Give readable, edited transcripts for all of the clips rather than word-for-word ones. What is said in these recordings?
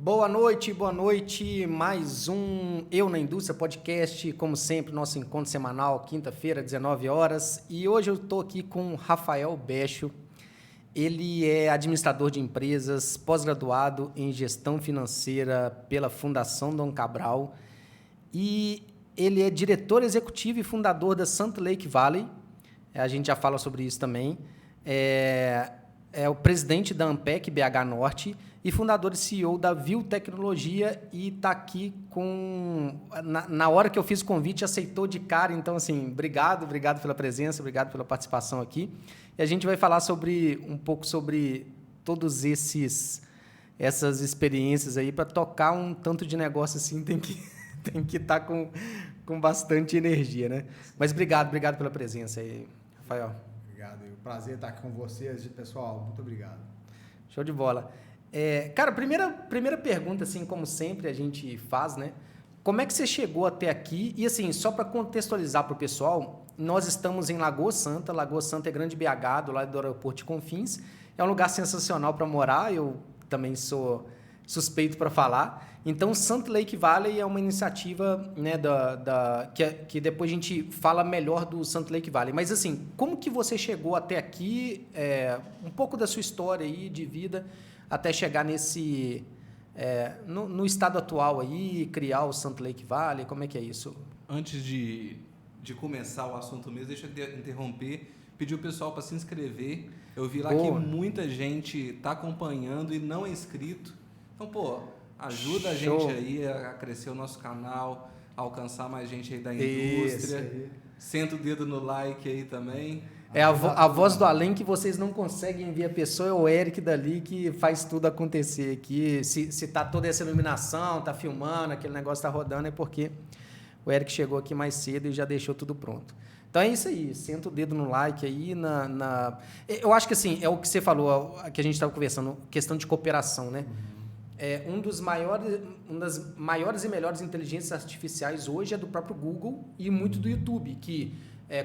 Boa noite. Mais um Eu na Indústria podcast, como sempre, nosso encontro semanal, quinta-feira, 19 horas. E hoje eu estou aqui com o Rafael Becho. Ele é administrador de empresas, pós-graduado em gestão financeira pela Fundação Dom Cabral. E ele é diretor executivo e fundador da Santa Lake Valley. A gente já fala sobre isso também. É o presidente da Ampec BH Norte e fundador e CEO da Viu Tecnologia, e está aqui com... Na hora que eu fiz o convite, aceitou de cara. Então, assim, obrigado pela presença, obrigado pela participação aqui. E a gente vai falar um pouco sobre todos essas experiências aí. Para tocar um tanto de negócio assim, tem que estar com bastante energia, né? Mas obrigado pela presença aí, Rafael. Obrigado, prazer estar aqui com vocês, pessoal, muito obrigado. Show de bola. Cara, primeira pergunta, assim, como sempre a gente faz, né? Como é que você chegou até aqui? E assim, só para contextualizar para o pessoal, nós estamos em Lagoa Santa. Lagoa Santa é grande BH, do lado do aeroporto de Confins. É um lugar sensacional para morar, eu também sou suspeito para falar. Então, Santa Lake Valley é uma iniciativa, né, que depois a gente fala melhor do Santa Lake Valley. Mas, assim, como que você chegou até aqui? Um pouco da sua história aí de vida até chegar no estado atual aí, criar o Santa Lake Valley. Como é que é isso? Antes de começar o assunto mesmo, deixa eu interromper, pedir o pessoal para se inscrever. Eu vi lá que muita gente está acompanhando e não é inscrito. Então, pô, ajuda a gente aí a crescer o nosso canal, a alcançar mais gente aí da indústria. Senta o dedo no like aí também. A voz do além que vocês não conseguem ver a pessoa, é o Eric dali que faz tudo acontecer aqui. Se tá toda essa iluminação, tá filmando, aquele negócio tá rodando, é porque o Eric chegou aqui mais cedo e já deixou tudo pronto. Então é isso aí, senta o dedo no like aí. Eu acho que assim, é o que você falou, que a gente estava conversando, questão de cooperação, né? Uma das maiores e melhores inteligências artificiais hoje é do próprio Google e muito do YouTube, que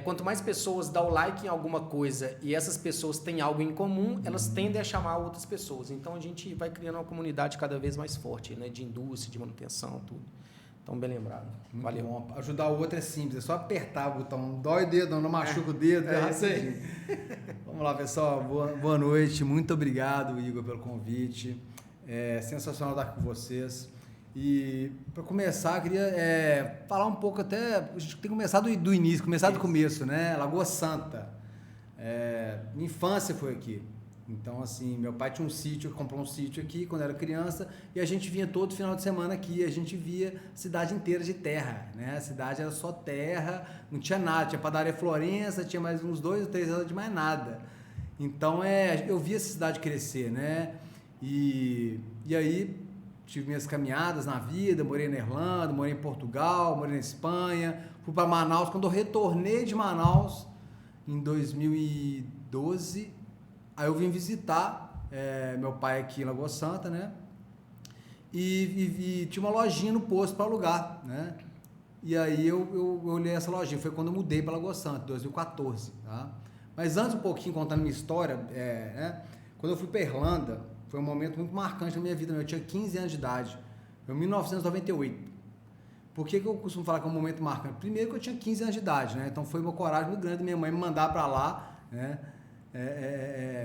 quanto mais pessoas dão o like em alguma coisa e essas pessoas têm algo em comum, elas tendem a chamar outras pessoas. Então, a gente vai criando uma comunidade cada vez mais forte, né, de indústria, de manutenção, tudo. Então, bem lembrado. Muito valeu. Bom. Ajudar o outro é simples, é só apertar o botão. Dói o dedo, não machuca o dedo. É isso aí. Vamos lá, pessoal. Boa noite. Muito obrigado, Igor, pelo convite. É sensacional estar com vocês. E para começar, eu queria falar um pouco até. A gente tem que começar do início, começar do começo, né? Lagoa Santa. Minha infância foi aqui. Então, assim, meu pai tinha comprou um sítio aqui quando era criança, e a gente vinha todo final de semana aqui, a gente via a cidade inteira de terra, né? A cidade era só terra, não tinha nada, tinha padaria Florença, tinha mais uns 2 ou 3 anos de mais nada. Então, eu via essa cidade crescer, né? E aí, tive minhas caminhadas na vida, morei na Irlanda, morei em Portugal, morei na Espanha, fui para Manaus. Quando eu retornei de Manaus, em 2012, aí eu vim visitar meu pai aqui em Lagoa Santa, né? E tinha uma lojinha no posto para alugar, né? E aí eu olhei essa lojinha, foi quando eu mudei para Lagoa Santa, 2014, tá? Mas antes um pouquinho, contando minha história, quando eu fui para Irlanda, foi um momento muito marcante na minha vida. Eu tinha 15 anos de idade. Foi em 1998. Por que eu costumo falar que é um momento marcante? Primeiro que eu tinha 15 anos de idade, né? Então foi uma coragem muito grande da minha mãe me mandar para lá, né?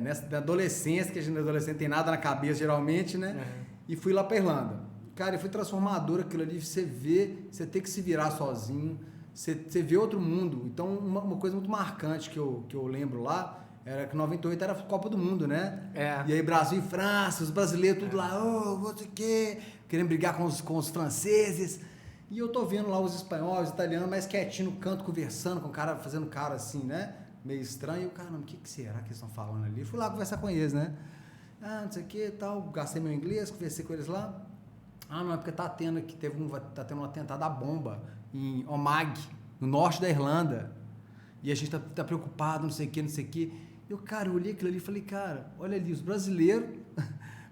Nessa adolescência, que a gente na adolescente não tem nada na cabeça geralmente, né? E fui lá para Irlanda. Cara, foi transformador aquilo ali. Você ter que se virar sozinho, você vê outro mundo. Então uma coisa muito marcante que eu lembro lá, era que 98 era a Copa do Mundo, né? E aí Brasil e França, os brasileiros tudo lá, não sei o quê, querendo brigar com os franceses. E eu tô vendo lá os espanhóis, os italianos, mais quietinho no canto, conversando com o cara, fazendo cara assim, né? Meio estranho. E eu, caramba, o que será que eles estão falando ali? Fui lá conversar com eles, né? Não sei o que e tal, gastei meu inglês, conversei com eles lá. Não, é porque tá tendo um atentado à bomba em Omagh, no norte da Irlanda. E a gente tá preocupado, não sei o que. Eu olhei aquilo ali e falei, cara, olha ali, os brasileiros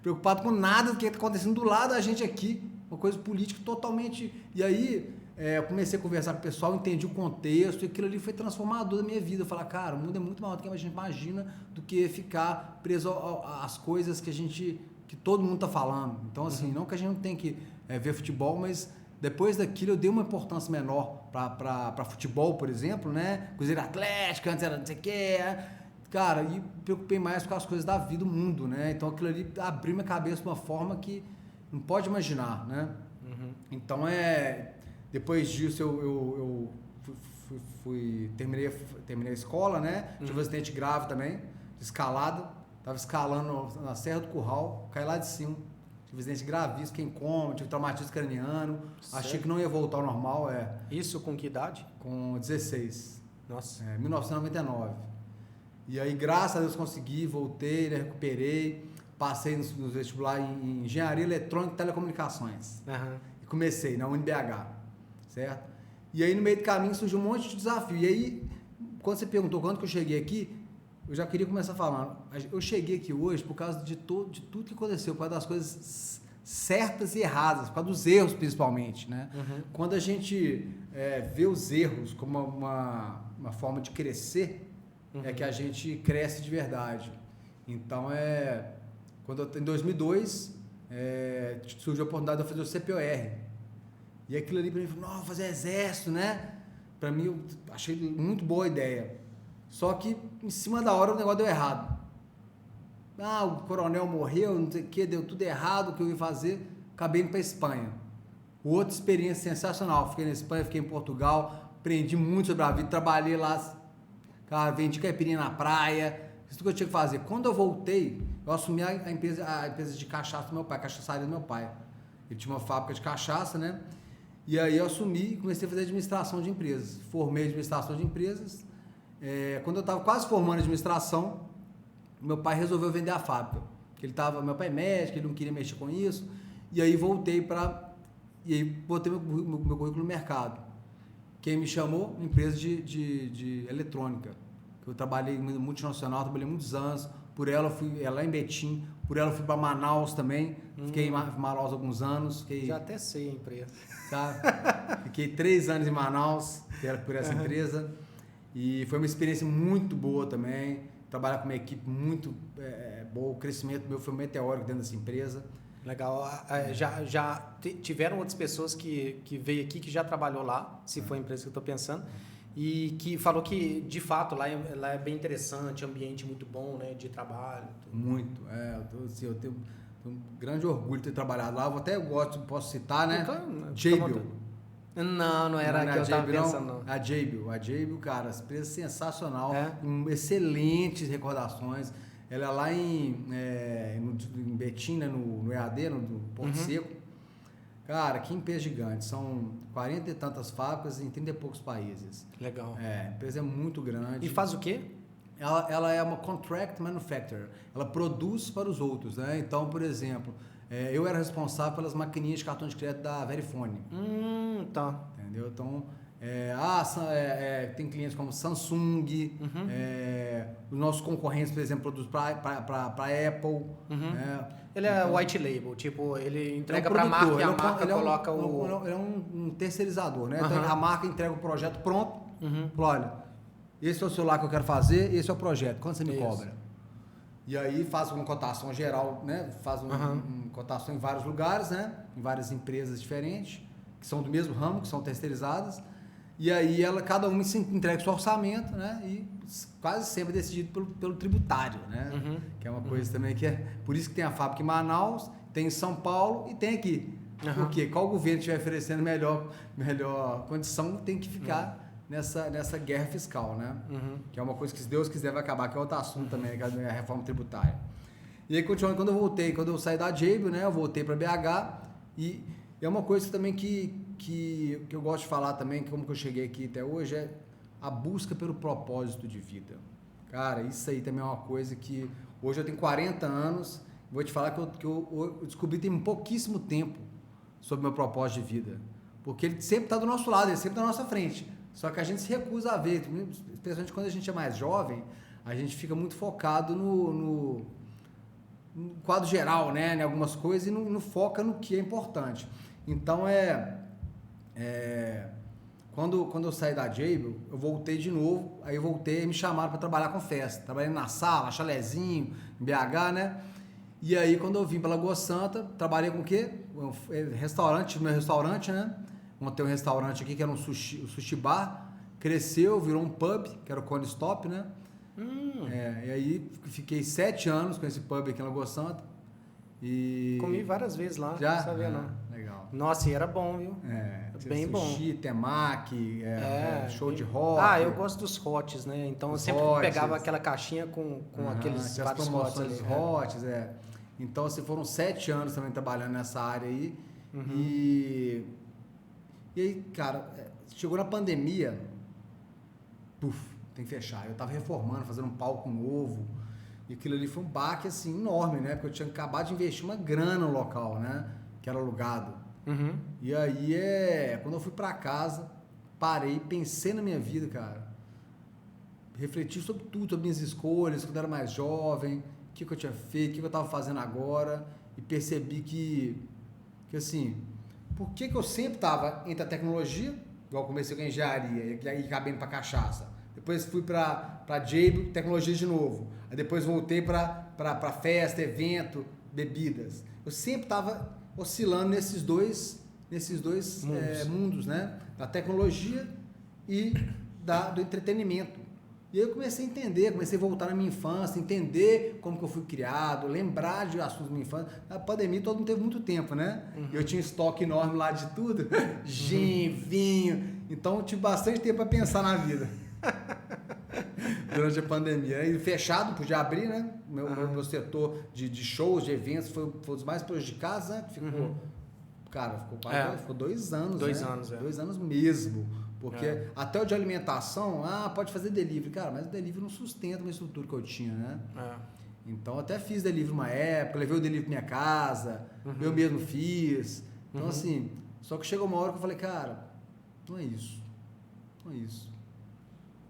preocupados com nada do que está acontecendo do lado da gente aqui, uma coisa política totalmente... E aí, eu comecei a conversar com o pessoal, entendi o contexto, e aquilo ali foi transformador da minha vida. Eu falei, cara, o mundo é muito maior do que a gente imagina, do que ficar preso às coisas que a gente que todo mundo tá falando. Então, assim, não que a gente não tem que ver futebol, mas depois daquilo eu dei uma importância menor para futebol, por exemplo, né? Cruzeiro Atlético, antes era não sei o quê. Cara, e me preocupei mais com as coisas da vida, do mundo, né? Então aquilo ali abriu minha cabeça de uma forma que não pode imaginar, né? Então, depois disso eu terminei a escola, né? Tive um acidente grave também, de escalada. Tava escalando na Serra do Curral, caí lá de cima. Tive um acidente gravíssimo, fiquei em coma, tive traumatismo craniano. Sério? Achei que não ia voltar ao normal, Isso com que idade? com 16. Nossa. 1999. E aí, graças a Deus, consegui, voltei, né, recuperei, passei no vestibular em Engenharia Eletrônica e Telecomunicações. E comecei na UNBH, certo? E aí, no meio do caminho, surgiu um monte de desafio. E aí, quando você perguntou quando que eu cheguei aqui, eu já queria começar falando. Eu cheguei aqui hoje por causa de tudo que aconteceu, por causa das coisas certas e erradas, por causa dos erros, principalmente, né? Quando a gente vê os erros como uma forma de crescer, é que a gente cresce de verdade. Então, em 2002, surgiu a oportunidade de eu fazer o CPOR. E aquilo ali para mim, não, fazer exército, né? Para mim, eu achei muito boa a ideia. Só que, em cima da hora, o negócio deu errado. O coronel morreu, não sei o que, deu tudo errado o que eu ia fazer. Acabei indo para Espanha. Outra experiência sensacional. Fiquei na Espanha, fiquei em Portugal, aprendi muito sobre a vida, trabalhei lá, cara, vendi caipirinha na praia, fiz tudo que eu tinha que fazer. Quando eu voltei, eu assumi a empresa de cachaça do meu pai, a cachaçaria do meu pai. Ele tinha uma fábrica de cachaça, né? E aí eu assumi e comecei a fazer administração de empresas. Formei administração de empresas. Quando eu estava quase formando administração, meu pai resolveu vender a fábrica. Meu pai é médico, ele não queria mexer com isso. E aí botei meu currículo no mercado. Quem me chamou? Uma empresa de eletrônica. Eu trabalhei em multinacional, trabalhei muitos anos. Por ela eu fui lá em Betim, por ela eu fui para Manaus também. Fiquei em Manaus alguns anos. Já até sei a empresa. Tá? Fiquei 3 anos em Manaus por essa empresa. E foi uma experiência muito boa também. Trabalhar com uma equipe muito boa. O crescimento meu foi meteórico dentro dessa empresa. Legal. Já tiveram outras pessoas que veio aqui, que já trabalhou lá, se foi a empresa que eu estou pensando, e que falou que, de fato, lá é bem interessante, ambiente muito bom, né, de trabalho. Tudo. Muito. Eu tenho um grande orgulho de ter trabalhado lá. Posso citar, né? Jabil. Não era a que eu estava pensando, não. A Jabil, cara, empresa sensacional, com excelentes recordações. Ela é lá em Betim, né, no EAD, no Porto Seco. Cara, que empresa gigante. São 40 e tantas fábricas em 30 e poucos países. Legal. A empresa é muito grande. E faz o quê? Ela é uma contract manufacturer. Ela produz para os outros, né? Então, por exemplo, eu era responsável pelas maquininhas de cartão de crédito da Verifone. Tá. Entendeu? Então, tem clientes como Samsung, os nossos concorrentes, por exemplo, produzem para Apple. Ele é white label, tipo, ele entrega para a marca e a marca coloca o... Ele é um terceirizador, né? Então, a marca entrega o projeto pronto, fala, olha, esse é o celular que eu quero fazer, esse é o projeto, quanto você me cobra? E aí faz uma cotação geral, né? Faz uma cotação em vários lugares, né? Em várias empresas diferentes, que são do mesmo ramo, que são terceirizadas. E aí cada uma entrega o seu orçamento, né? E quase sempre decidido pelo tributário, né? Que é uma coisa também que por isso que tem a fábrica em Manaus, tem em São Paulo e tem aqui. Porque qual governo estiver oferecendo melhor condição tem que ficar nessa guerra fiscal, né? Que é uma coisa que, se Deus quiser, vai acabar, que é outro assunto também, que é a reforma tributária. E aí, continuando, quando eu saí da Jabil, né? Eu voltei para BH e é uma coisa também que eu gosto de falar também, como que eu cheguei aqui até hoje, é a busca pelo propósito de vida. Cara, isso aí também é uma coisa que... Hoje eu tenho 40 anos, vou te falar que eu descobri tem pouquíssimo tempo sobre o meu propósito de vida. Porque ele sempre está do nosso lado, ele sempre está na nossa frente. Só que a gente se recusa a ver, especialmente quando a gente é mais jovem, a gente fica muito focado no quadro geral, né? Em algumas coisas e não foca no que é importante. Então, quando eu saí da Jabil, eu voltei de novo, aí eu voltei e me chamaram para trabalhar com festa. Trabalhei na sala, chalezinho, em BH, né? E aí, quando eu vim para Lagoa Santa, trabalhei com o quê? Restaurante, meu restaurante, né? Montei um restaurante aqui que era um sushi bar. Cresceu, virou um pub, que era o Cone Stop, né? E aí, fiquei 7 anos com esse pub aqui em Lagoa Santa. E... Comi várias vezes lá, Já? não sabia não. Legal. Nossa, e era bom, viu? Sushi, Bem bom. temaki, show de rock. Eu gosto dos hots, né? Então eu sempre pegava aquela caixinha com aqueles vários promoções hots ali. hots, Então, assim, foram 7 anos também trabalhando nessa área aí. E aí, cara, chegou na pandemia, tem que fechar. Eu tava reformando, fazendo um palco novo. E aquilo ali foi um baque, assim, enorme, né? Porque eu tinha acabado de investir uma grana no local, né? Que era alugado. E aí, quando eu fui pra casa, parei, pensei na minha vida, cara. Refleti sobre tudo, sobre minhas escolhas, quando eu era mais jovem, o que eu tinha feito, o que eu tava fazendo agora. E percebi que assim, por que eu sempre tava entre a tecnologia, igual comecei com a engenharia e acabei indo pra cachaça. Depois fui pra Jabil, tecnologia de novo. Aí depois voltei pra festa, evento, bebidas. Eu sempre tava oscilando nesses dois mundos, né? Da tecnologia e do entretenimento. E aí eu comecei a entender, comecei a voltar na minha infância, entender como que eu fui criado, lembrar de assuntos da minha infância. Na pandemia todo mundo teve muito tempo, né? Eu tinha estoque enorme lá de tudo, gin, vinho. Então eu tive bastante tempo para pensar na vida. Durante a pandemia. E fechado, podia abrir, né? Meu setor de shows, de eventos foi um dos mais prejudicados, né? Ficou ficou 2 anos. 2 anos, 2 anos mesmo. Porque até o de alimentação, pode fazer delivery. Cara, mas o delivery não sustenta uma estrutura que eu tinha, né? Então, até fiz delivery uma época, levei o delivery pra minha casa, eu mesmo fiz. Então, assim, só que chegou uma hora que eu falei, cara, não é isso. Não é isso.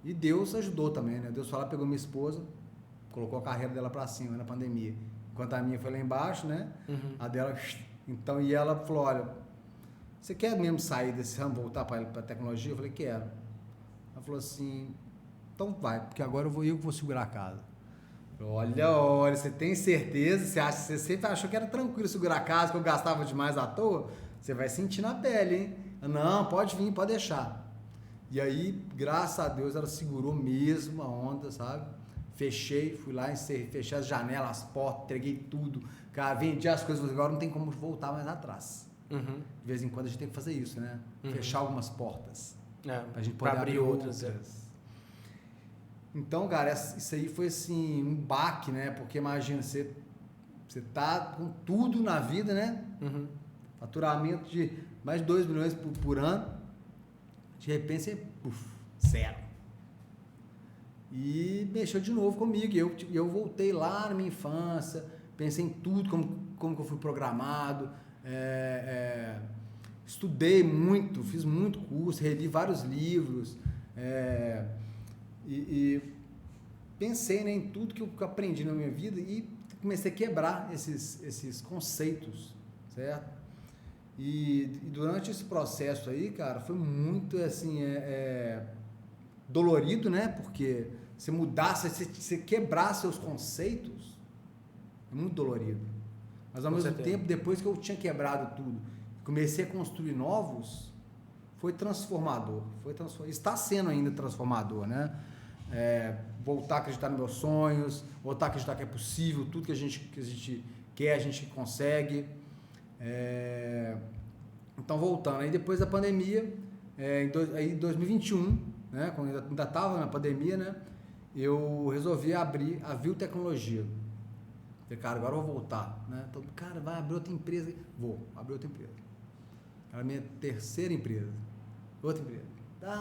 E Deus ajudou também, né? Deus falou, pegou minha esposa, colocou a carreira dela pra cima na pandemia. Enquanto a minha foi lá embaixo, né? A dela... Então, e ela falou, olha... Você quer mesmo sair desse ramo, voltar para a tecnologia? Eu falei, quero. Ela falou assim, então vai, porque agora eu que vou segurar a casa. Olha, você tem certeza? Você sempre achou que era tranquilo segurar a casa, que eu gastava demais à toa? Você vai sentir na pele, hein? Não, pode vir, pode deixar. E aí, graças a Deus, ela segurou mesmo a onda, sabe? Fechei, fui lá, fechei as janelas, as portas, entreguei tudo. Cara, vendi as coisas, agora não tem como voltar mais atrás. De vez em quando a gente tem que fazer isso, né? Fechar algumas portas. Pra gente poder abrir outras. Então, cara, isso aí foi assim, um baque, né? Porque imagina, você tá com tudo na vida, né? Faturamento de mais de 2 milhões por ano. De repente você, zero. E mexeu de novo comigo. E eu voltei lá na minha infância, pensei em tudo, como que eu fui programado. Estudei muito, fiz muito curso, reli vários livros e pensei, né, em tudo que eu aprendi na minha vida e comecei a quebrar esses conceitos, certo? E durante esse processo aí, cara, foi muito assim, dolorido, né? Porque você mudasse, você quebrar seus conceitos, é muito dolorido. Mas ao mesmo tempo, depois que eu tinha quebrado tudo, comecei a construir novos, foi transformador. Está sendo ainda transformador, né? Voltar a acreditar nos meus sonhos, voltar a acreditar que é possível, tudo que a gente quer, a gente consegue. Então, voltando. Aí depois da pandemia, em 2021, né, quando ainda estava na pandemia, né, eu resolvi abrir a Vil Tecnologia. Falei, cara, agora eu vou voltar, né? Todo cara, vai abrir outra empresa. Vou abrir outra empresa. Era a minha terceira empresa. Outra empresa.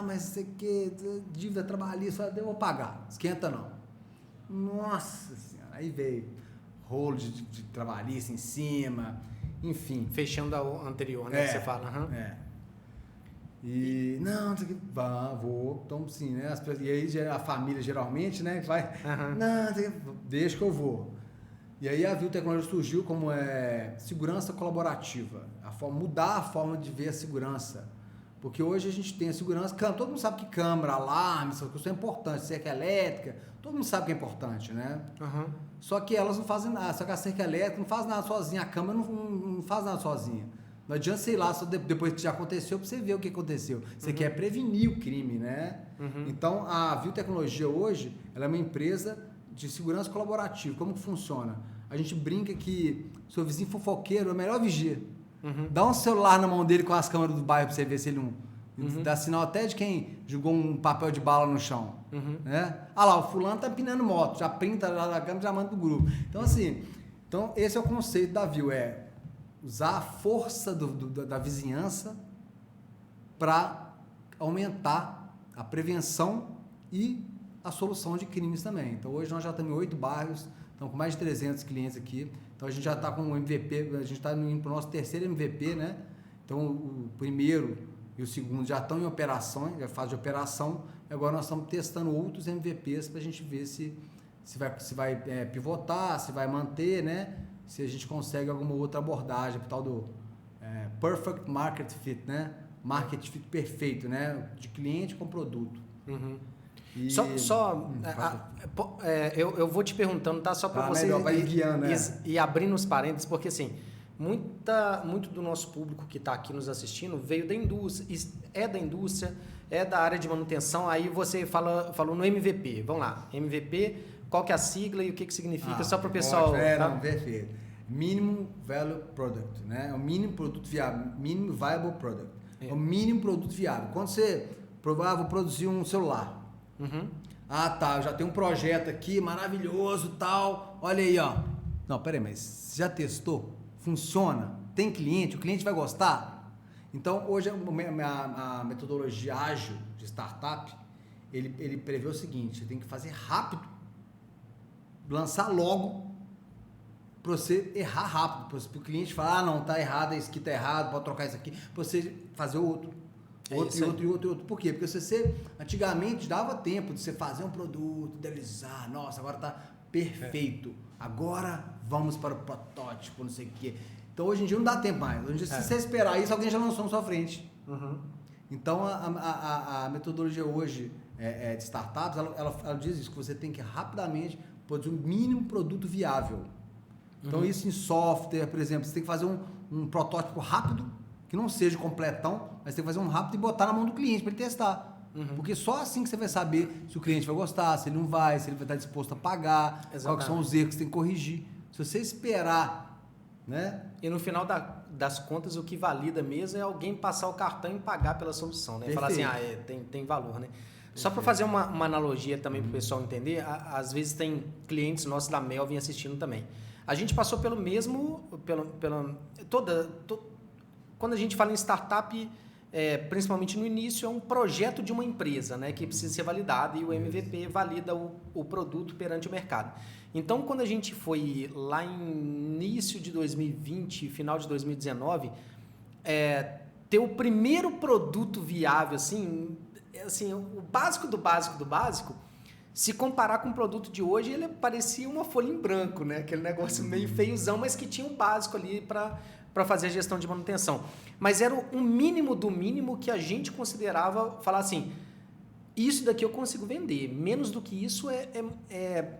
Mas você quer dívida trabalhista, eu vou pagar. Esquenta não. Nossa Senhora. Aí veio rolo de trabalhista em cima, enfim. Fechando a anterior, né? Que você fala. E, não sei o que, vou. Então, sim, né? E aí a família geralmente, né? Vai, não, deixa que eu vou. E aí a Vil Tecnologia surgiu como segurança colaborativa, mudar a forma de ver a segurança. Porque hoje a gente tem a segurança, todo mundo sabe que câmera, alarme, isso é importante, cerca elétrica, todo mundo sabe que é importante, né? Só que elas não fazem nada, só que a cerca elétrica não faz nada sozinha, a câmera não faz nada sozinha. Não adianta você ir lá só depois que já aconteceu para você ver o que aconteceu. Você quer prevenir o crime, né? Então, a Viu-Tecnologia hoje, ela é uma empresa de segurança colaborativa. Como que funciona? A gente brinca que seu vizinho fofoqueiro é o melhor vigia. Dá um celular na mão dele com as câmeras do bairro para você ver se ele não... Dá sinal até de quem jogou um papel de bala no chão. Né? Ah lá, o fulano tá empinando moto, já printa lá da câmera e já manda pro grupo. Então, assim, esse é o conceito da Viu, é usar a força da vizinhança para aumentar a prevenção e a solução de crimes também. Então, hoje nós já estamos em 8 bairros, estamos com mais de 300 clientes aqui. Então, a gente já está com um MVP, a gente está indo para o nosso terceiro MVP, né? Então, o primeiro e o segundo já estão em operação, já fase de operação, e agora nós estamos testando outros MVPs para a gente ver se vai pivotar, se vai manter, né? Se a gente consegue alguma outra abordagem, o tal do Perfect Market Fit, né? Market Fit perfeito, né? De cliente com produto. E... eu vou te perguntando, tá? Só para você vai guiando, e abrindo os parênteses, porque assim, muito do nosso público que está aqui nos assistindo veio da indústria, é da área de manutenção. Aí você falou no MVP. Vamos lá, MVP, qual que é a sigla e o que significa, só para o pessoal... Não, perfeito. Minimum Value Product, né? É o mínimo produto viável, Minimum Viable Product. É o mínimo produto viável. Quando você provar, vou produzir um celular. Ah, tá, eu já tenho um projeto aqui maravilhoso, tal. Olha aí, ó. Não, peraí, mas você já testou? Funciona? Tem cliente? O cliente vai gostar? Então, hoje a metodologia ágil de startup, ele prevê o seguinte: você tem que fazer rápido, lançar logo, para você errar rápido, para o cliente falar, não, tá errado, isso aqui tá errado, pode trocar isso aqui, para você fazer outro. Outro. Por quê? Porque você antigamente dava tempo de você fazer um produto, idealizar, nossa, agora tá perfeito. Agora vamos para o protótipo, não sei o quê. Então hoje em dia não dá tempo mais. Hoje em dia, se você esperar isso, alguém já lançou na sua frente. Então a metodologia hoje de startups, ela diz isso, que você tem que rapidamente produzir um mínimo produto viável. Então isso em software, por exemplo, você tem que fazer um protótipo rápido, que não seja completão, mas tem que fazer um rápido e botar na mão do cliente para ele testar. Porque só assim que você vai saber se o cliente vai gostar, se ele não vai, se ele vai estar disposto a pagar, quais são os erros que você tem que corrigir. Se você esperar, né? E no final das contas, o que valida mesmo é alguém passar o cartão e pagar pela solução, né? Falar assim, tem valor, né? Só para fazer uma analogia também para o pessoal entender, às vezes tem clientes nossos da Melvin assistindo também. A gente passou pelo mesmo, quando a gente fala em startup, principalmente no início, é um projeto de uma empresa, né, que precisa ser validado e o MVP valida o produto perante o mercado. Então, quando a gente foi lá em início de 2020, final de 2019, ter o primeiro produto viável, assim, o básico do básico do básico, se comparar com o produto de hoje, ele parecia uma folha em branco, né? Aquele negócio meio feiozão, mas que tinha um básico ali para fazer a gestão de manutenção. Mas era o mínimo do mínimo que a gente considerava falar assim, isso daqui eu consigo vender, menos do que isso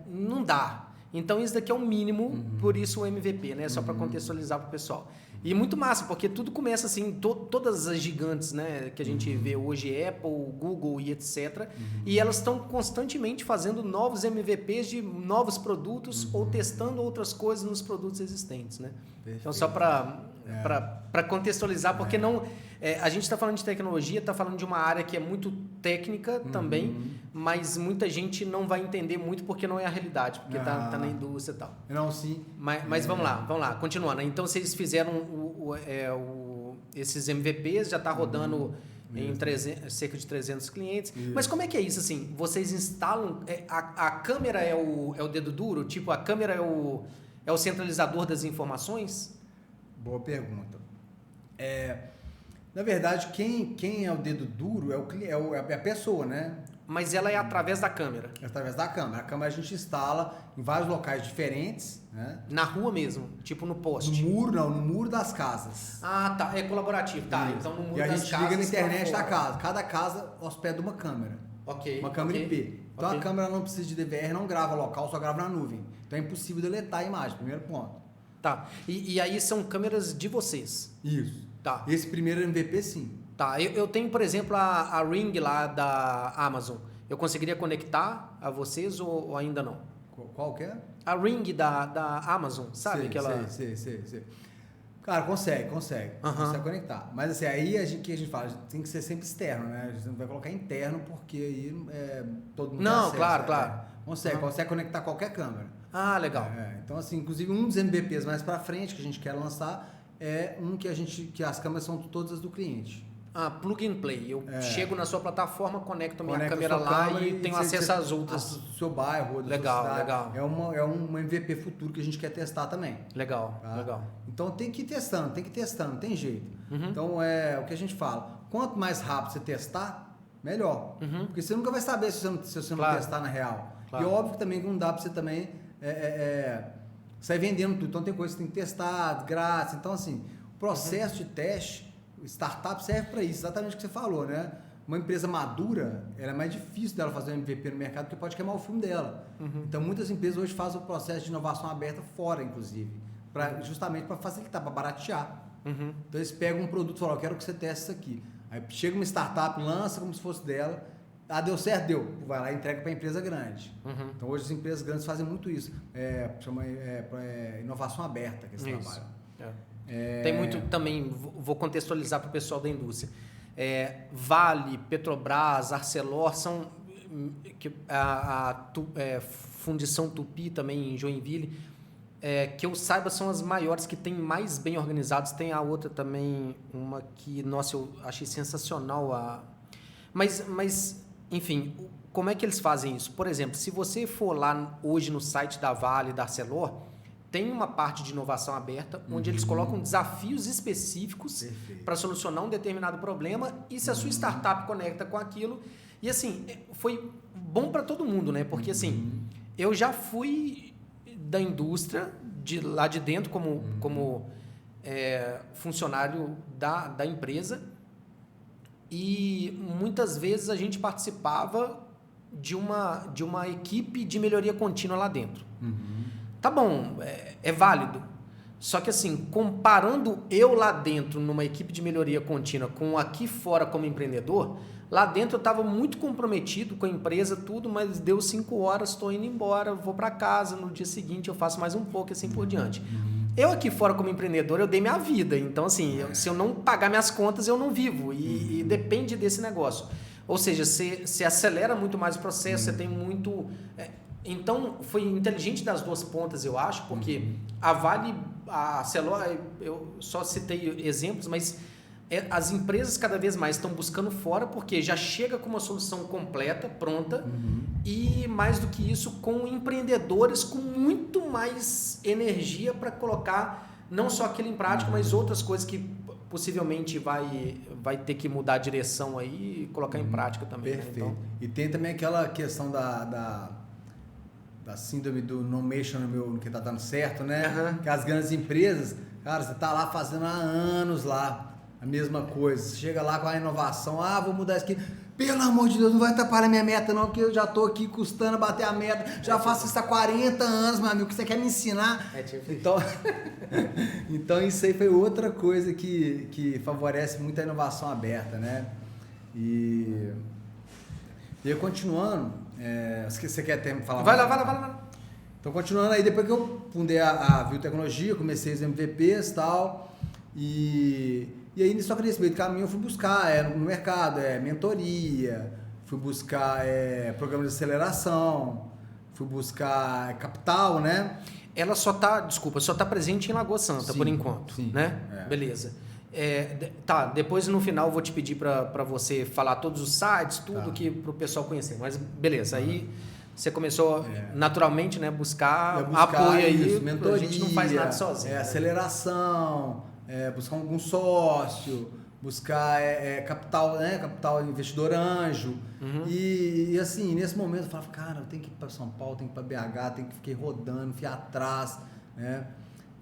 não dá. Então isso daqui é o mínimo, por isso o MVP, né? Só para contextualizar para o pessoal. E muito massa, porque tudo começa assim, todas as gigantes, né, que a gente vê hoje, Apple, Google e etc. E elas estão constantemente fazendo novos MVPs de novos produtos ou testando outras coisas nos produtos existentes, né? Perfeito. Então, só para contextualizar, porque a gente está falando de tecnologia, está falando de uma área que é muito técnica também, mas muita gente não vai entender muito porque não é a realidade, porque tá na indústria e tal. Não, sim. Mas vamos lá, continuando. Então, vocês fizeram esses MVPs, já está rodando em cerca de 300 clientes. Isso. Mas como é que é isso, assim? Vocês instalam... A câmera é o dedo duro? Tipo, a câmera é o centralizador das informações? Boa pergunta. Na verdade, quem é o dedo duro é a pessoa, né? Mas ela é através da câmera? É através da câmera. A câmera a gente instala em vários locais diferentes, né? Na rua mesmo? Tipo no poste? No muro das casas. Ah, tá. É colaborativo, tá. Isso. Então no muro das casas. E a gente liga na internet da casa. Cada casa hospeda uma câmera. Ok. Uma câmera IP. Então a câmera não precisa de DVR, não grava local, só grava na nuvem. Então é impossível deletar a imagem, primeiro ponto. Tá. E aí são câmeras de vocês? Isso. Tá. Esse primeiro MVP, sim. Tá. Eu tenho, por exemplo, a Ring lá da Amazon. Eu conseguiria conectar a vocês ou ainda não? Qual que é? A Ring da Amazon, sabe? Sei, Aquela... sei. Cara, consegue conectar. Mas assim, aí que a gente fala, tem que ser sempre externo, né? A gente não vai colocar interno, porque aí todo mundo tem acesso, claro. Consegue conectar qualquer câmera. Ah, legal. Então, assim, inclusive um dos MVPs mais pra frente que a gente quer lançar é um que as câmeras são todas as do cliente. Ah, plug and play. Eu chego na sua plataforma, conecto a minha Conecta câmera sua lá câmera e tenho acesso às outras. Do seu bairro, da Legal, sua cidade. legal. É um MVP futuro que a gente quer testar também. Legal, Tá? legal. Então tem que ir testando, não tem jeito. Uhum. Então é o que a gente fala. Quanto mais rápido você testar, melhor. Uhum. Porque você nunca vai saber se você não Claro. testar na real. Claro. E óbvio que também não dá para você também sair vendendo tudo. Então tem coisa que você tem que testar, grátis. Então assim, o processo de teste, startup serve para isso, exatamente o que você falou, né? Uma empresa madura, ela é mais difícil dela fazer um MVP no mercado porque pode queimar o filme dela. Uhum. Então muitas empresas hoje fazem o processo de inovação aberta fora, inclusive, justamente para facilitar, para baratear. Uhum. Então eles pegam um produto e falam, eu quero que você teste isso aqui. Aí chega uma startup, lança como se fosse dela, deu certo, deu. Vai lá e entrega para a empresa grande. Uhum. Então hoje as empresas grandes fazem muito isso. Chama inovação aberta que eles trabalham. Tem muito também, vou contextualizar para o pessoal da indústria. Vale, Petrobras, Arcelor são Fundição Tupi também em Joinville, que eu saiba são as maiores que tem mais bem organizados. Tem a outra também, uma que, nossa, eu achei sensacional. Mas enfim, como é que eles fazem isso? Por exemplo, se você for lá hoje no site da Vale, da Arcelor, tem uma parte de inovação aberta, onde eles colocam desafios específicos para solucionar um determinado problema, e se a sua startup conecta com aquilo. E assim, foi bom para todo mundo, né? Porque assim, eu já fui da indústria, lá de dentro, como funcionário da empresa, e muitas vezes a gente participava de uma equipe de melhoria contínua lá dentro. Tá bom, é válido. Só que assim, comparando eu lá dentro numa equipe de melhoria contínua com aqui fora como empreendedor, lá dentro eu estava muito comprometido com a empresa, tudo, mas deu 5 horas, estou indo embora, vou para casa, no dia seguinte eu faço mais um pouco e assim por diante. Eu aqui fora como empreendedor, eu dei minha vida. Então assim, se eu não pagar minhas contas, eu não vivo. E depende desse negócio. Ou seja, você acelera muito mais o processo, você tem muito... Então, foi inteligente das duas pontas, eu acho, porque a Vale, a Arcelor, eu só citei exemplos, mas as empresas cada vez mais estão buscando fora, porque já chega com uma solução completa, pronta, e mais do que isso, com empreendedores com muito mais energia para colocar não só aquilo em prática, mas outras coisas que possivelmente vai ter que mudar a direção aí e colocar em prática também. Perfeito. Né? Então, e tem também aquela questão da síndrome do no mexer no que tá dando certo, né? Que as grandes empresas, cara, você tá lá fazendo há anos lá a mesma coisa. Você chega lá com a inovação, vou mudar isso aqui. Pelo amor de Deus, não vai atrapalhar minha meta não, porque eu já tô aqui custando bater a meta. Já faço isso há 40 anos, meu amigo, que você quer me ensinar? Então isso aí foi outra coisa que favorece muito a inovação aberta, né? E eu continuando, você quer falar? Vai lá. Então, continuando aí, depois que eu fundei a Biotecnologia, comecei os MVPs e tal, e aí, só que nesse meio do caminho eu fui buscar no mercado, mentoria, fui buscar programas de aceleração, fui buscar capital, né? Ela só tá presente em Lagoa Santa, Sim, por enquanto, sim, né? Beleza. Depois no final eu vou te pedir para você falar todos os sites, tudo que para o pessoal conhecer, mas beleza, aí você começou naturalmente, né, buscar apoio aí, mentoria, a gente não faz nada sozinho. Né? Aceleração, buscar algum sócio, buscar capital, né, capital investidor anjo, e assim, nesse momento eu falava, cara, eu tenho que ir para São Paulo, tenho que ir para BH, tenho que ficar rodando, ficar atrás, né?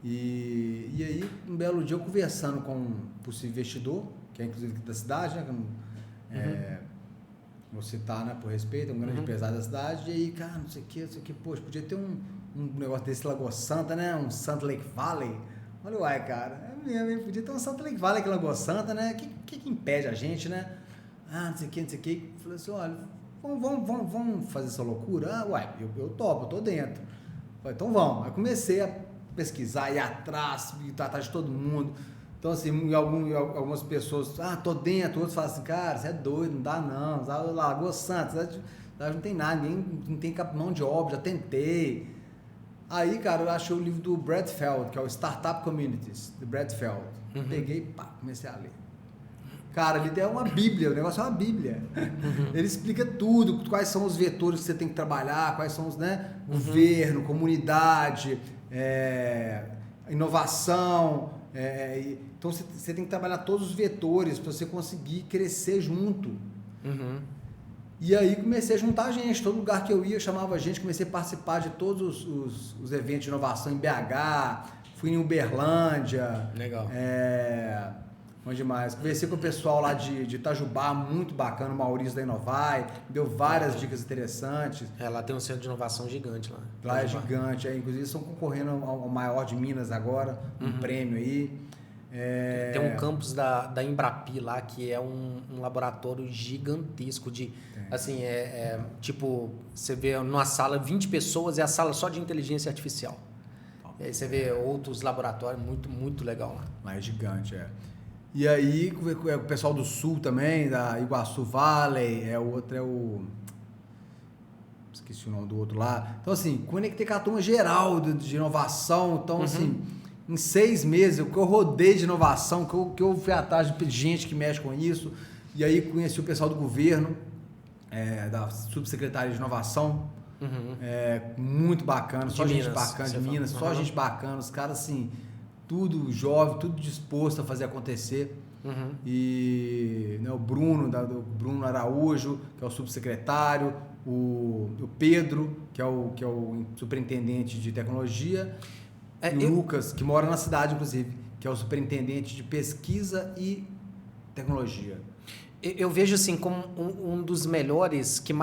E aí, um belo dia, eu conversando com um possível investidor, que é inclusive aqui da cidade, né? vou citar, né, por respeito, é um grande empresário da cidade, e aí, cara, não sei o que, poxa, podia ter um negócio desse Lagoa Santa, né, um Santa Lake Valley. Olha, uai, cara, é mesmo, podia ter um Santa Lake Valley aqui em Lagoa Santa, né, o que impede a gente, né? Não sei o que, falei assim, olha, vamos fazer essa loucura? Uai, eu topo, eu tô dentro. Falei, então vamos. Aí comecei a pesquisar, ir atrás, tratar de todo mundo. Então, assim, algumas pessoas, tô dentro, outros falam assim, cara, você é doido, não dá não, Lagoa Santa, não tem nada, não tem mão de obra, já tentei. Aí, cara, eu achei o livro do Brad Feld, que é o Startup Communities, do Brad Feld. Peguei e comecei a ler. Cara, ele é uma bíblia, o negócio é uma bíblia. Ele explica tudo, quais são os vetores que você tem que trabalhar, quais são os, né, governo, comunidade, inovação. Então você tem que trabalhar todos os vetores para você conseguir crescer junto. E aí comecei a juntar gente, todo lugar que eu ia chamava gente, comecei a participar de todos os eventos de inovação em BH, fui em Uberlândia. Legal. Onde mais? Conversei com o pessoal lá de Itajubá, muito bacana, o Maurício da Inovai, deu várias dicas interessantes. Lá tem um centro de inovação gigante lá. Lá é gigante, inclusive estão concorrendo ao maior de Minas agora, um prêmio aí. Tem um campus da Embrapi lá, que é um laboratório gigantesco de, assim, tipo, você vê numa sala 20 pessoas, é a sala só de inteligência artificial. E aí você vê outros laboratórios, muito, muito legal lá. Lá é gigante, E aí, o pessoal do Sul também, da Iguaçu Valley, o outro é o... Esqueci o nome do outro lá. Então, assim, conectei com a turma geral de inovação. Então, assim, em 6 meses, o que eu rodei de inovação, que eu fui atrás de gente que mexe com isso. E aí, conheci o pessoal do governo, da Subsecretaria de Inovação. Muito bacana, só gente bacana de Minas, só gente bacana. Os caras, assim... tudo jovem, tudo disposto a fazer acontecer. E o Bruno Araújo, que é o subsecretário, o Pedro, que é o superintendente de tecnologia, e o Lucas, que mora na cidade, inclusive, que é o superintendente de pesquisa e tecnologia. Eu vejo assim como um dos melhores, que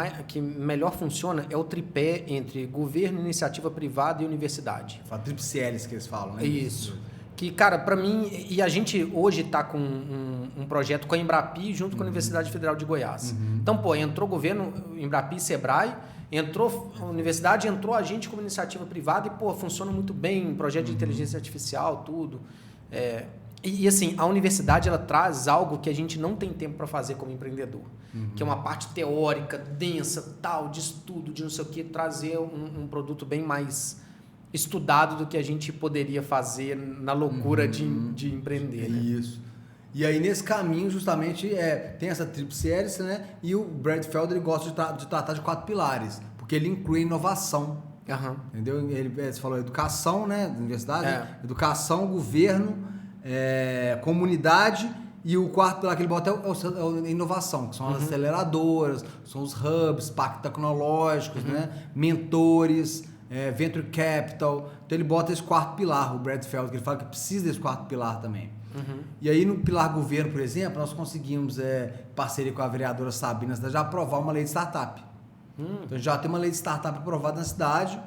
melhor funciona é o tripé entre governo, iniciativa privada e universidade. A tríplice hélice que eles falam, né? Isso. Que, cara, para mim, e a gente hoje está com um projeto com a Embrapi junto com a Universidade Federal de Goiás. Então, entrou governo, Embrapi e Sebrae, entrou a universidade, entrou a gente como iniciativa privada e, funciona muito bem, projeto de inteligência artificial, tudo. E assim, a universidade, ela traz algo que a gente não tem tempo para fazer como empreendedor, que é uma parte teórica, densa, tal, de estudo, de não sei o que, trazer um produto bem mais estudado do que a gente poderia fazer na loucura de empreender. Né? Isso. E aí, nesse caminho, justamente, tem essa tríplice hélice, né? E o Brad Feld, ele gosta de tratar de 4 pilares, porque ele inclui inovação. Entendeu? Você falou educação, né? Da universidade, educação, governo, comunidade, e o 4º pilar que ele bota é a inovação, que são as aceleradoras, são os hubs, parques tecnológicos, né? Mentores, venture capital. Então ele bota esse 4º pilar, o Brad Feld, que ele fala que precisa desse 4º pilar também. E aí no pilar governo, por exemplo, nós conseguimos, parceria com a vereadora Sabina, já aprovar uma lei de startup. Então a gente já tem uma lei de startup aprovada na cidade,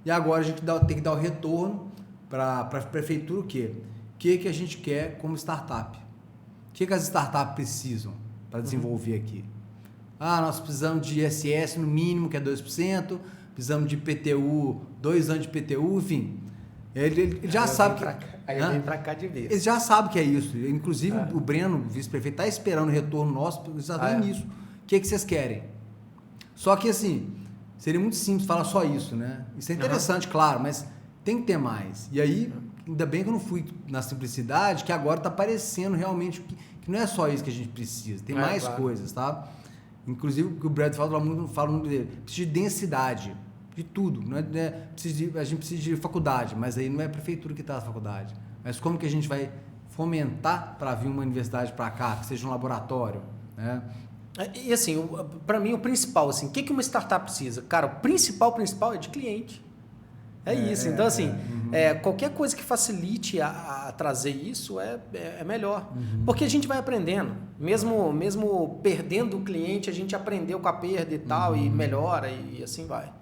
e agora a gente tem que dar o retorno para a prefeitura o quê? O que a gente quer como startup? O que as startups precisam para desenvolver aqui? Nós precisamos de ISS no mínimo, que é 2%, precisamos de PTU, 2 anos de PTU, enfim. Ele já sabe que... Aí eu venho para cá de vez. Ele já sabe que é isso. Inclusive, o Breno, vice-prefeito, está esperando o retorno nosso, exatamente nisso. O que vocês querem? Só que, assim, seria muito simples falar só isso, né? Isso é interessante, claro, mas tem que ter mais. E aí, ainda bem que eu não fui na simplicidade, que agora está aparecendo realmente que não é só isso que a gente precisa. Tem mais coisas, tá? Inclusive, o que o Brad fala muito dele. Precisa de densidade. De tudo, a gente precisa de faculdade, mas aí não é a prefeitura que está na faculdade, mas como que a gente vai fomentar para vir uma universidade para cá, que seja um laboratório, né? E assim, para mim o principal, assim, o que uma startup precisa? Cara, o principal é de cliente. Isso, então assim, Qualquer coisa que facilite a trazer isso é melhor. Porque a gente vai aprendendo. Mesmo perdendo o cliente, a gente aprendeu com a perda e tal, e melhora, e assim vai.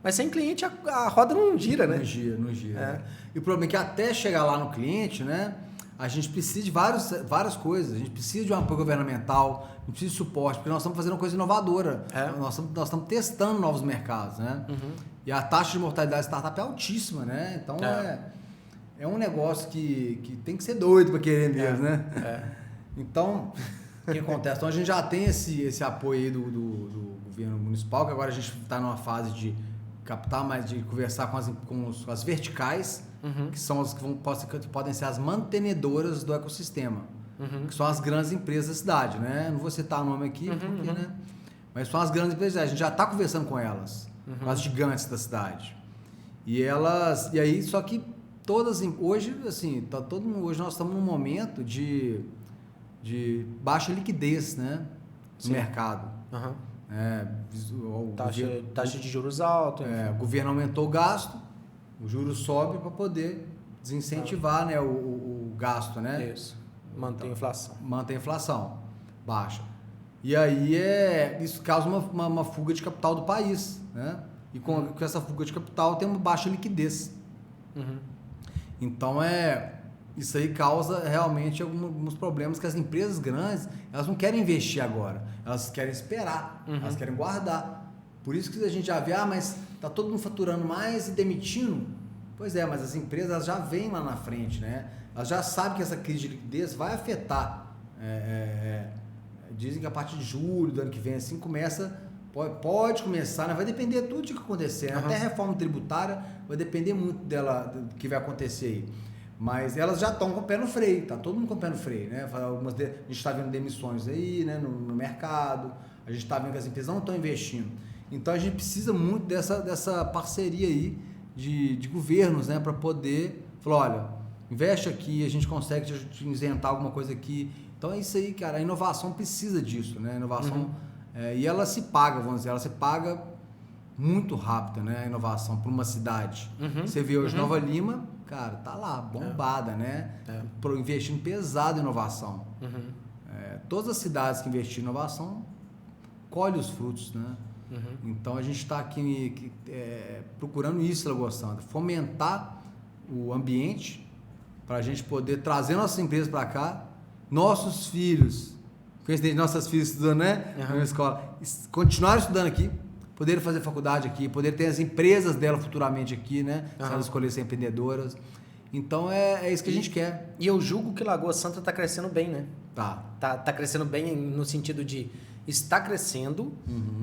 Mas sem cliente, a roda não gira, né? Não gira. E o problema é que até chegar lá no cliente, né? A gente precisa de várias coisas. A gente precisa de um apoio governamental, a gente precisa de suporte, porque nós estamos fazendo uma coisa inovadora. Nós estamos testando novos mercados, né? E a taxa de mortalidade de startup é altíssima, né? Então é um negócio que tem que ser doido para querer mesmo, né? Então, o que acontece? Então a gente já tem esse apoio aí do governo municipal, que agora a gente está numa fase de captar, mas de conversar com as verticais, que são as que podem ser as mantenedoras do ecossistema, que são as grandes empresas da cidade, né? Não vou citar o nome aqui, porque, né? Mas são as grandes empresas, a gente já está conversando com elas, com as gigantes da cidade. E aí, só que todas, hoje, assim, hoje nós estamos num momento de baixa liquidez, né? No mercado. Taxa de juros alta. O governo aumentou o gasto, o juros sobe para poder desincentivar, né, o gasto, né? Isso. Mantém a inflação. Mantém a inflação baixa. E aí isso causa uma fuga de capital do país, né? E com essa fuga de capital tem uma baixa liquidez. Então isso aí causa realmente alguns problemas que as empresas grandes, elas não querem investir agora, elas querem esperar, elas querem guardar. Por isso que a gente já vê, mas está todo mundo faturando mais e demitindo. Pois é, mas as empresas elas já vêm lá na frente, né? Elas já sabem que essa crise de liquidez vai afetar. Dizem que a partir de julho do ano que vem assim pode começar, né? Vai depender de tudo o que acontecer, né? Até a reforma tributária vai depender muito do que vai acontecer aí. Mas elas já estão com o pé no freio, tá todo mundo com o pé no freio, né? A gente está vendo demissões aí, né? No mercado, a gente está vendo que as empresas não estão investindo. Então a gente precisa muito dessa parceria aí de governos, né? Para poder falar, olha, investe aqui, a gente consegue te isentar alguma coisa aqui. Então é isso aí, cara. A inovação precisa disso, né? A inovação, e ela se paga, vamos dizer, ela se paga muito rápido, né? A inovação para uma cidade. Você vê hoje Nova Lima, cara, tá lá, bombada, né? Investindo pesado em inovação. Todas as cidades que investem em inovação colhem os frutos, né? Então a gente está aqui procurando isso, Lagoa Santa, fomentar o ambiente para a gente poder trazer nossas empresas para cá, nossos filhos, coincidente, nossas filhas estudando, né? Na escola, continuar estudando aqui, poder fazer faculdade aqui, poder ter as empresas dela futuramente aqui, né? Se elas escolherem ser empreendedoras. Então é isso que a gente quer. E eu julgo que Lagoa Santa está crescendo bem, né? Tá crescendo bem no sentido de está crescendo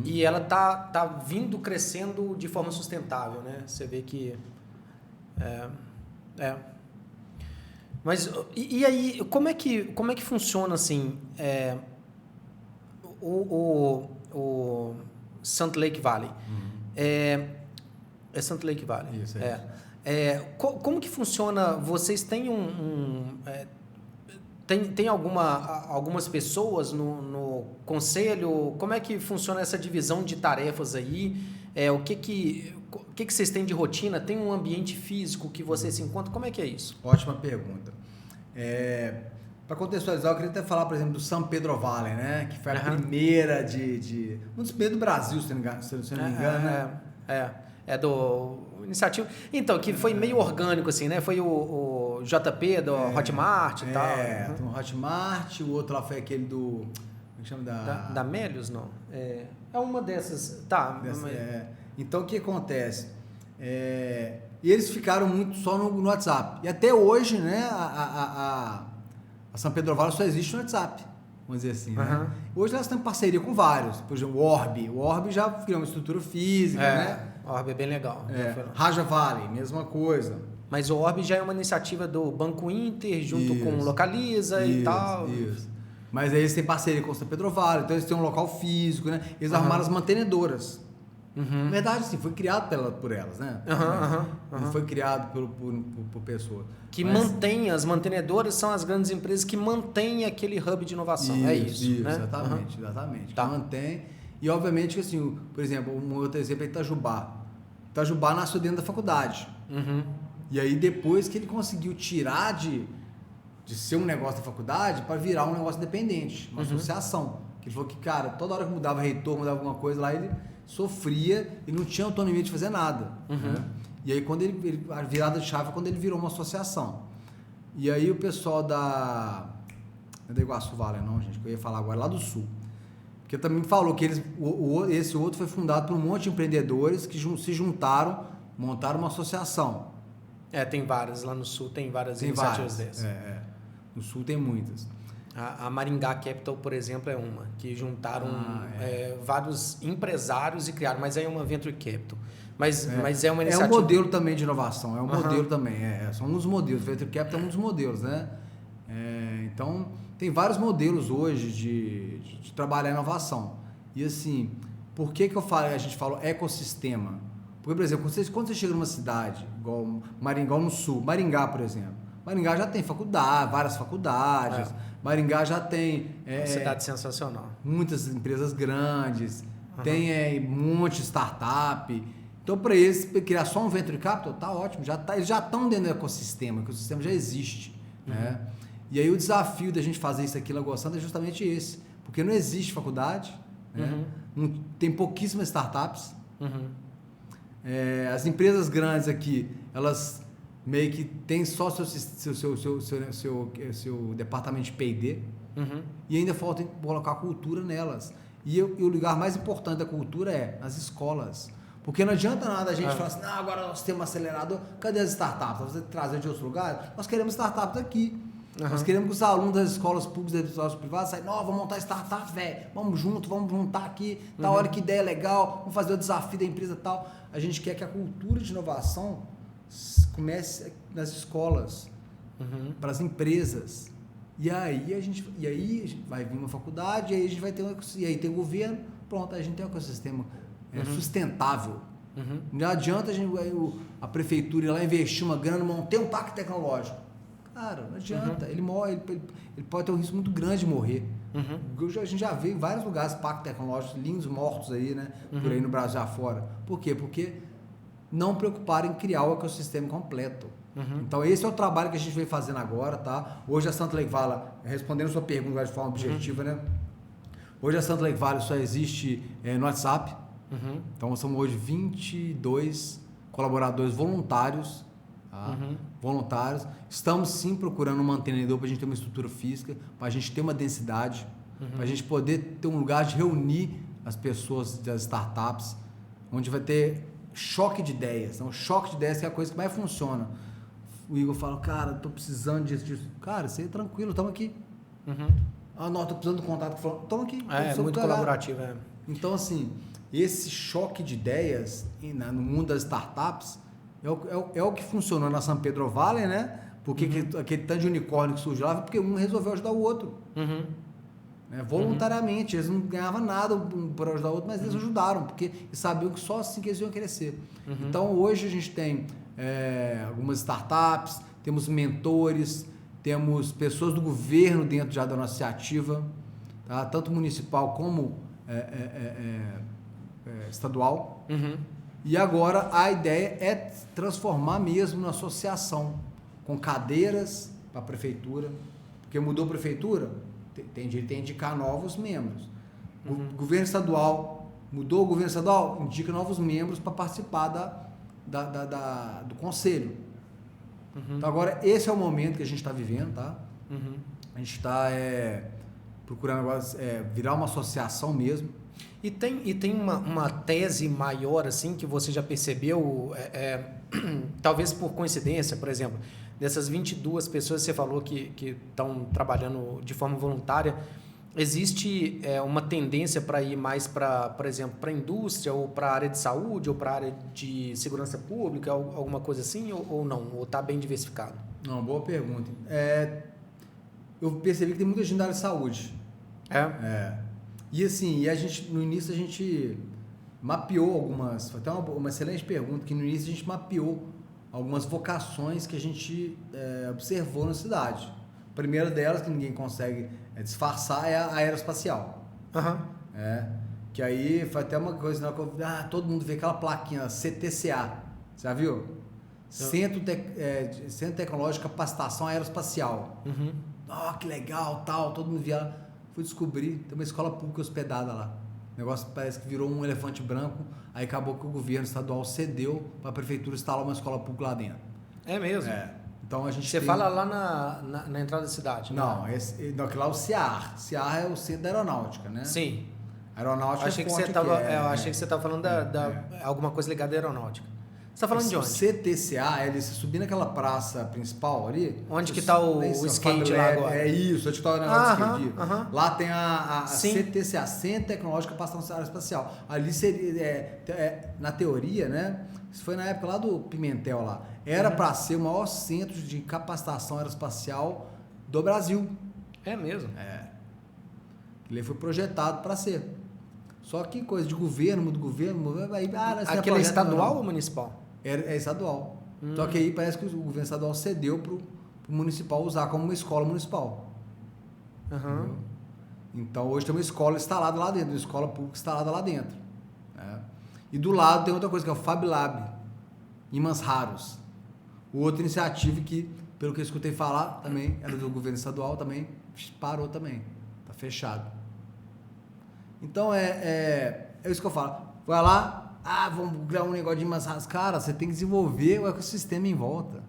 e ela tá vindo crescendo de forma sustentável, né? Você vê que Mas e aí como é que funciona assim o Salt Lake Valley? É Salt Lake Valley. Isso, como que funciona? Vocês têm tem algumas pessoas no conselho? Como é que funciona essa divisão de tarefas aí? O que vocês têm de rotina? Tem um ambiente físico que vocês se encontram? Como é que é isso? Ótima pergunta. Para contextualizar, eu queria até falar, por exemplo, do San Pedro Valley, né? Que foi a primeira um dos primeiros do Brasil, se não me engano, né? É do Iniciativa. Então, que foi meio orgânico, assim, né? Foi o JP do Hotmart e tal. Do Hotmart, o outro lá foi aquele do... Como é que chama? Da Melius, não? É uma dessas... Tá. Então, o que acontece? E eles ficaram muito só no WhatsApp. E até hoje, né? A São Pedro Valley só existe no WhatsApp. Vamos dizer assim, né? Hoje elas têm parceria com vários. Por exemplo, o Orb. O Orb já criou uma estrutura física, né? O Orb é bem legal. Raja Valley, mesma coisa. Mas o Orb já é uma iniciativa do Banco Inter, junto com o Localiza e tal. Isso. Mas aí eles têm parceria com o São Pedro Valley, então eles têm um local físico, né? Eles arrumaram as mantenedoras. Na verdade, sim, foi criado por elas, né? Não foi criado por pessoas. Mantém, as mantenedoras são as grandes empresas que mantêm aquele hub de inovação. Isso, né? Exatamente. Tá. Mantém. E, obviamente, assim, por exemplo, um outro exemplo é Itajubá. Itajubá nasceu dentro da faculdade. E aí depois que ele conseguiu tirar de ser um negócio da faculdade para virar um negócio independente, uma associação. Que ele falou que, cara, toda hora que mudava reitor, mudava alguma coisa lá, ele sofria e não tinha autonomia de fazer nada. Né? E aí quando a virada de chave é quando ele virou uma associação. E aí o pessoal não é da Iguaçu Vale não, gente, que eu ia falar agora, lá do Sul. Porque também falou que esse outro foi fundado por um monte de empreendedores que se juntaram, montaram uma associação. Tem várias, lá no Sul tem várias iniciativas dessas. No Sul tem muitas. A Maringá Capital, por exemplo, é uma, que juntaram vários empresários e criaram, mas aí é uma Venture Capital. Mas é uma iniciativa... É um modelo também de inovação, modelo também, são um dos modelos, Venture Capital é um dos modelos, né? Então, tem vários modelos hoje de trabalhar a inovação. E assim, por que a gente fala ecossistema? Porque, por exemplo, quando você chega numa cidade, igual Maringá no Sul, Maringá, por exemplo, Maringá já tem várias faculdades, Maringá já tem... uma cidade sensacional. Muitas empresas grandes, tem um monte de startup. Então, para eles, criar só um Venture Capital, tá ótimo, eles já estão dentro do ecossistema, o ecossistema já existe. Né? E aí o desafio da gente fazer isso aqui lá gostando é justamente esse, porque não existe faculdade, né? Tem pouquíssimas startups. As empresas grandes aqui, elas meio que têm só seu departamento de P&D e ainda falta colocar cultura nelas. E o lugar mais importante da cultura é nas escolas. Porque não adianta nada a gente falar assim, agora nós temos um acelerador, cadê as startups? Você trazer de outros lugares? Nós queremos startups aqui. Nós queremos que os alunos das escolas públicas e das escolas privadas saiam, vamos montar startup, velho, vamos juntar aqui, hora que ideia legal, vamos fazer o desafio da empresa e tal. A gente quer que a cultura de inovação comece nas escolas, para as empresas. E aí vai vir uma faculdade, e aí a gente vai ter e aí tem o governo, pronto, a gente tem um ecossistema sustentável. Não adianta a prefeitura ir lá investir uma grana, manter um parque tecnológico. Cara, não adianta. Ele morre, ele pode ter um risco muito grande de morrer. A gente já vê em vários lugares parques tecnológicos lindos mortos aí, né? Por aí no Brasil afora. Por quê? Porque não preocuparam em criar o ecossistema completo. Então esse é o trabalho que a gente vem fazendo agora, tá? Hoje a Santa Lake Valley, respondendo a sua pergunta de forma objetiva, né? Hoje a Santa Lake Valley só existe no WhatsApp. Então somos hoje 22 colaboradores voluntários. Tá? Voluntários. Estamos sim procurando um mantenedor para a gente ter uma estrutura física, para a gente ter uma densidade, para a gente poder ter um lugar de reunir as pessoas das startups, onde vai ter choque de ideias. Então, choque de ideias que é a coisa que mais funciona. O Igor fala, cara, estou precisando disso. Cara, você é tranquilo, estamos aqui. Não, estou precisando do contato. Estamos aqui. É muito colaborativo. Então, assim, esse choque de ideias no mundo das startups é o que funcionou na São Pedro Valley, né? Porque aquele tanto de unicórnio que surgiu lá, porque um resolveu ajudar o outro. Voluntariamente, eles não ganhavam nada por ajudar o outro, mas eles ajudaram, porque eles sabiam que só assim que eles iam crescer. Então, hoje a gente tem algumas startups, temos mentores, temos pessoas do governo dentro já da nossa iniciativa, tá? Tanto municipal como estadual. E agora a ideia é transformar mesmo na associação, com cadeiras para a prefeitura, porque mudou a prefeitura, tem direito a indicar novos membros. O governo estadual, mudou o governo estadual, indica novos membros para participar do conselho. Então agora esse é o momento que a gente está vivendo, tá? A gente está procurando agora virar uma associação mesmo. E tem uma tese maior, assim, que você já percebeu, talvez por coincidência, por exemplo, dessas 22 pessoas que você falou que estão trabalhando de forma voluntária, existe uma tendência para ir mais para, por exemplo, para a indústria, ou para a área de saúde, ou para a área de segurança pública, alguma coisa assim, ou não? Ou está bem diversificado? Não, boa pergunta. Eu percebi que tem muita gente da área de saúde. E assim, no início a gente mapeou algumas, foi até uma excelente pergunta, que no início a gente mapeou algumas vocações que a gente observou na cidade. A primeira delas, que ninguém consegue disfarçar, é a aeroespacial. Que aí foi até uma coisa, todo mundo vê aquela plaquinha, CTCA, você já viu? Centro Tecnológico de Capacitação Aeroespacial. Que legal, tal, todo mundo via lá. Fui descobrir, tem uma escola pública hospedada lá. O negócio parece que virou um elefante branco, aí acabou que o governo estadual cedeu para a prefeitura instalar uma escola pública lá dentro. É mesmo? Então a gente Você fala lá na entrada da cidade? Não, aquele lá é o CIAR. CIAR é o Centro da Aeronáutica, né? Sim. Aeronáutica achei que você tava, eu achei que você estava falando alguma coisa ligada à aeronáutica. Você está falando de onde? CTCA, você subir naquela praça principal ali. Onde que está o skate lá agora? É isso, onde está o negócio de skate. Lá tem a CTCA, Centro Tecnológico de Capacitação Aeroespacial. Ali seria, na teoria, né? Isso foi na época lá do Pimentel lá. Era para ser o maior centro de capacitação aeroespacial do Brasil. É mesmo? Ele foi projetado para ser. Só que coisa de governo, aí... Aquele é estadual ou municipal? É estadual. Só que aí parece que o governo estadual cedeu para o municipal usar como uma escola municipal. Então hoje tem uma escola instalada lá dentro, uma escola pública instalada lá dentro. Né? E do lado tem outra coisa que é o Fab Lab, em Raros. Outra iniciativa que, pelo que eu escutei falar, também era do governo estadual, também parou também. Está fechado. Então é isso que eu falo. Vai lá, vamos criar um negócio de Raros. Cara, você tem que desenvolver o ecossistema em volta.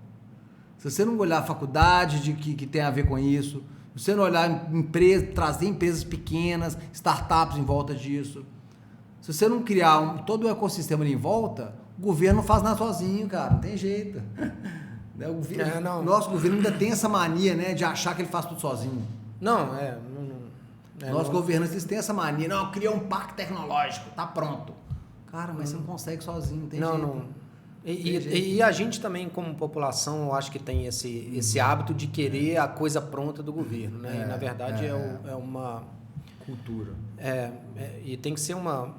Se você não olhar a faculdade que tem a ver com isso, se você não olhar trazer empresas pequenas, startups em volta disso, se você não criar todo o ecossistema ali em volta, o governo não faz nada sozinho, cara, não tem jeito. Nosso governo ainda tem essa mania, né, de achar que ele faz tudo sozinho. Nossos governantes eles têm essa mania, cria um parque tecnológico, tá pronto. Cara, mas você não consegue sozinho, não tem jeito. E a gente também, como população, eu acho que tem esse hábito de querer a coisa pronta do governo, né? E, na verdade, é uma... cultura. E tem que ser uma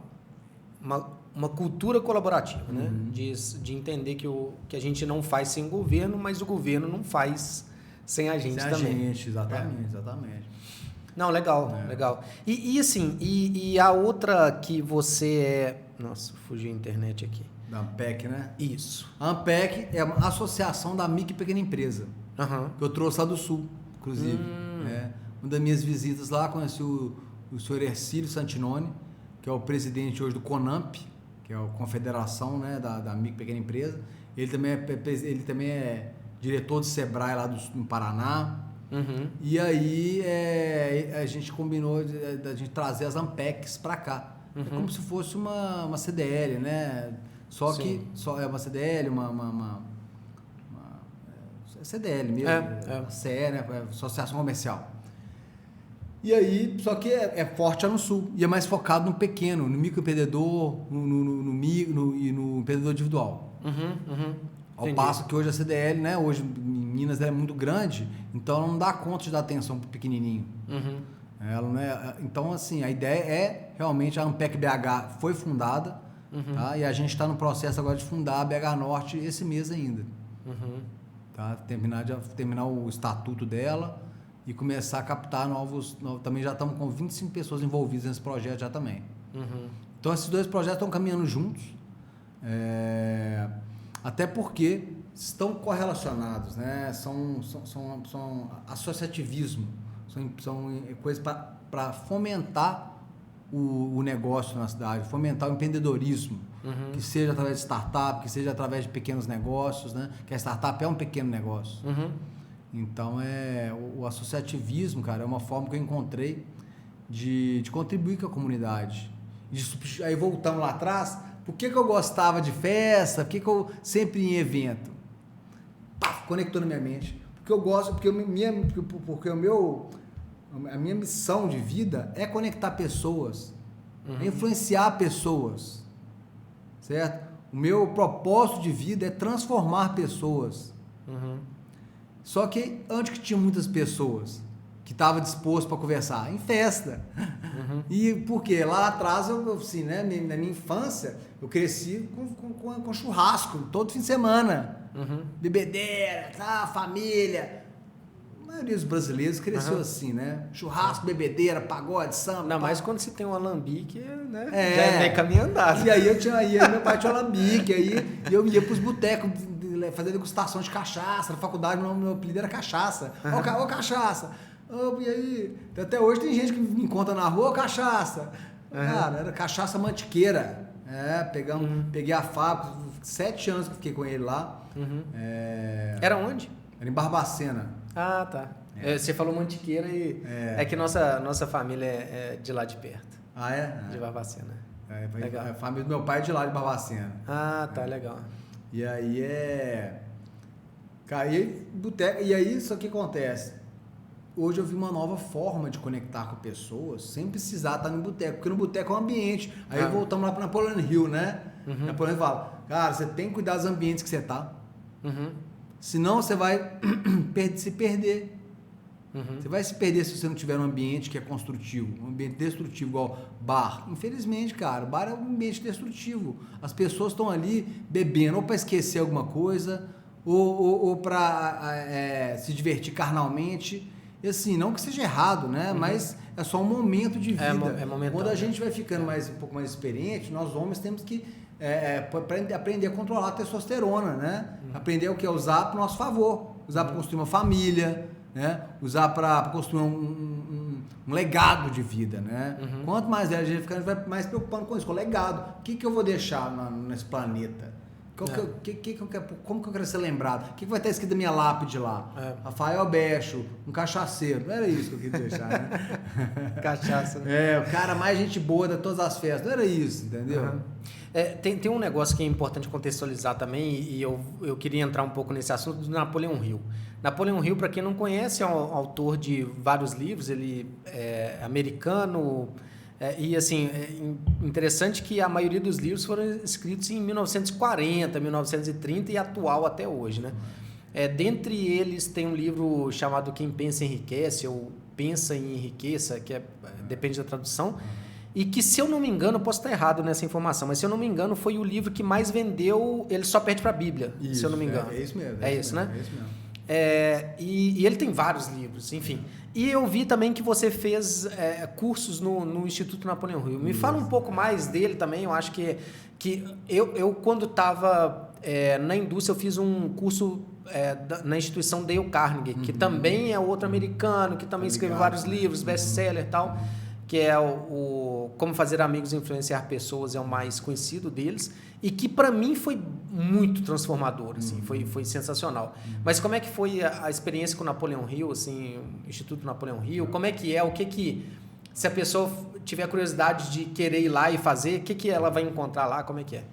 cultura colaborativa, né? De entender que a gente não faz sem o governo, mas o governo não faz sem a gente também. Exatamente. Não, legal. E assim, e a outra que você é... Nossa, fugiu a internet aqui. Da ANPEC, né? Isso. A ANPEC é uma associação da micro e pequena empresa. Que eu trouxe lá do Sul, inclusive. Uma das minhas visitas lá, conheci o senhor Ercílio Santinoni, que é o presidente hoje do CONAMP, que é a confederação, né, da micro e pequena empresa. Ele também é diretor do Sebrae lá no Paraná. E aí a gente combinou de a gente trazer as ANPECs para cá. É como se fosse uma CDL, né? Só é uma CDL, uma CDL mesmo, CE, né? Associação Comercial. E aí, só que é forte lá no Sul, e é mais focado no pequeno, no microempreendedor, no empreendedor individual. Ao passo que hoje a CDL, né? Hoje em Minas é muito grande, então ela não dá conta de dar atenção para o pequenininho. Ela, né? Então, assim, a ideia é realmente a ANPEC BH foi fundada, tá? E a gente está no processo agora de fundar a BH Norte esse mês ainda. Tá? Terminar o estatuto dela e começar a captar novos. Também já estamos com 25 pessoas envolvidas nesse projeto já também. Então, esses dois projetos estão caminhando juntos, até porque estão correlacionados, né? São associativismo. São coisas para fomentar o negócio na cidade, fomentar o empreendedorismo, que seja através de startup, que seja através de pequenos negócios, né? Que a startup é um pequeno negócio. Então, o associativismo, cara, é uma forma que eu encontrei de contribuir com a comunidade. Aí voltamos lá atrás, por que eu gostava de festa, por que eu sempre ia em evento? Conectou na minha mente. Porque eu gosto, porque a minha missão de vida é conectar pessoas, é influenciar pessoas, certo? O meu propósito de vida é transformar pessoas. Só que antes que tinha muitas pessoas que estavam dispostas para conversar, em festa. E por quê? Lá atrás, assim, né, na minha infância, eu cresci com churrasco todo fim de semana. Bebedeira, família. A maioria dos brasileiros cresceu assim, né? Churrasco, bebedeira, pagode, samba. Ainda mais quando você tem um alambique, né? Já é meio caminho andado. E aí meu pai tinha um alambique, aí eu ia pros botecos fazer degustação de cachaça. Na faculdade, meu apelido era cachaça. Ô, cachaça! E aí? Até hoje tem gente que me encontra na rua, cachaça. Cara, era cachaça mantiqueira. Peguei a fábrica, 7 anos que fiquei com ele lá. Era onde? Era em Barbacena. Ah, tá. Você falou Mantiqueira e é que nossa família é de lá de perto. Ah, é? De Barbacena. Legal. A família do meu pai é de lá de Barbacena. Ah, tá, legal. E aí Cara, e aí isso que acontece. Hoje eu vi uma nova forma de conectar com pessoas sem precisar estar no boteco, porque no boteco é um ambiente. Aí voltamos lá para Napoleon Hill, né? Napoleon fala, cara, você tem que cuidar dos ambientes que você tá. Senão você vai se perder. Você vai se perder se você não tiver um ambiente que é construtivo, um ambiente destrutivo, igual bar. Infelizmente, cara, o bar é um ambiente destrutivo. As pessoas estão ali bebendo ou para esquecer alguma coisa, ou para se divertir carnalmente. E assim, não que seja errado, né? Mas é só um momento de vida. Quando a gente vai ficando um pouco mais experiente, nós homens temos que aprender a controlar a testosterona, né? Aprender o que é usar para o nosso favor. Usar para construir uma família, né? Usar para construir um legado de vida, né? Quanto mais velho a gente fica, a gente vai mais preocupando com isso, com o legado. O que eu vou deixar nesse planeta? Como que eu quero ser lembrado? O que vai estar escrito na minha lápide lá? Rafael Becho, um cachaceiro. Não era isso que eu queria deixar, né? Cachaça. Né? O cara mais gente boa de todas as festas. Não era isso, entendeu? Tem um negócio que é importante contextualizar também, e eu queria entrar um pouco nesse assunto do Napoleon Hill. Napoleon Hill, para quem não conhece, é um autor de vários livros, ele é americano, e assim, é interessante que a maioria dos livros foram escritos em 1940, 1930 e atual até hoje, né? Dentre eles tem um livro chamado Quem Pensa Enriquece, ou Pensa em Enriqueça, que depende da tradução, e que, se eu não me engano, eu posso estar errado nessa informação, mas se eu não me engano, foi o livro que mais vendeu, ele só perde para a Bíblia, se eu não me engano. É isso mesmo. É isso, né? É isso mesmo. E ele tem vários livros, enfim. E eu vi também que você fez cursos no Instituto Napoleon Hill. Me fala um pouco mais dele também. Eu acho que eu quando estava na indústria, eu fiz um curso na instituição Dale Carnegie, que também é outro americano, que também escreveu vários livros, best-seller e tal, que é o Como Fazer Amigos e Influenciar Pessoas, é o mais conhecido deles, e que para mim foi muito transformador, assim, foi sensacional. Mas como é que foi a experiência com o Napoleon Hill, assim, o Instituto Napoleon Hill? Como é que se a pessoa tiver curiosidade de querer ir lá e fazer, o que ela vai encontrar lá, como é que é?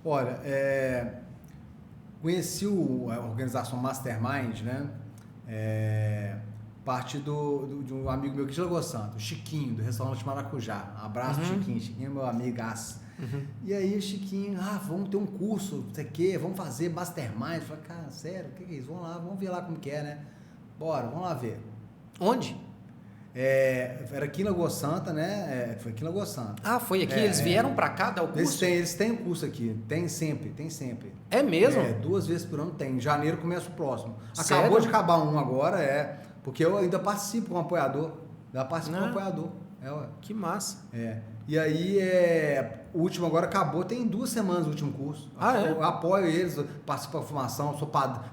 Olha, conheci a organização Mastermind, né? Parte de um amigo meu que de Lagoa Santa, o Chiquinho, do restaurante Maracujá. Um abraço, Chiquinho. Chiquinho é meu amigaço. E aí, Chiquinho, vamos ter um curso, não sei o quê, vamos fazer Mastermind. Eu falei, cara, sério, o que é isso? Vamos lá, vamos ver lá como que é, né? Bora, vamos lá ver. Onde? Era aqui em Lagoa Santa, né? Foi aqui em Lagoa Santa. Ah, foi aqui? Eles vieram pra cá dar o curso? Eles têm o curso aqui, tem sempre. É mesmo? 2 vezes por ano tem. Em janeiro começa o próximo. Sério? Acabou de acabar um agora, porque eu ainda participo como apoiador. Que massa. E aí, o último agora acabou, tem 2 semanas o último curso. Eu apoio eles, participo da formação,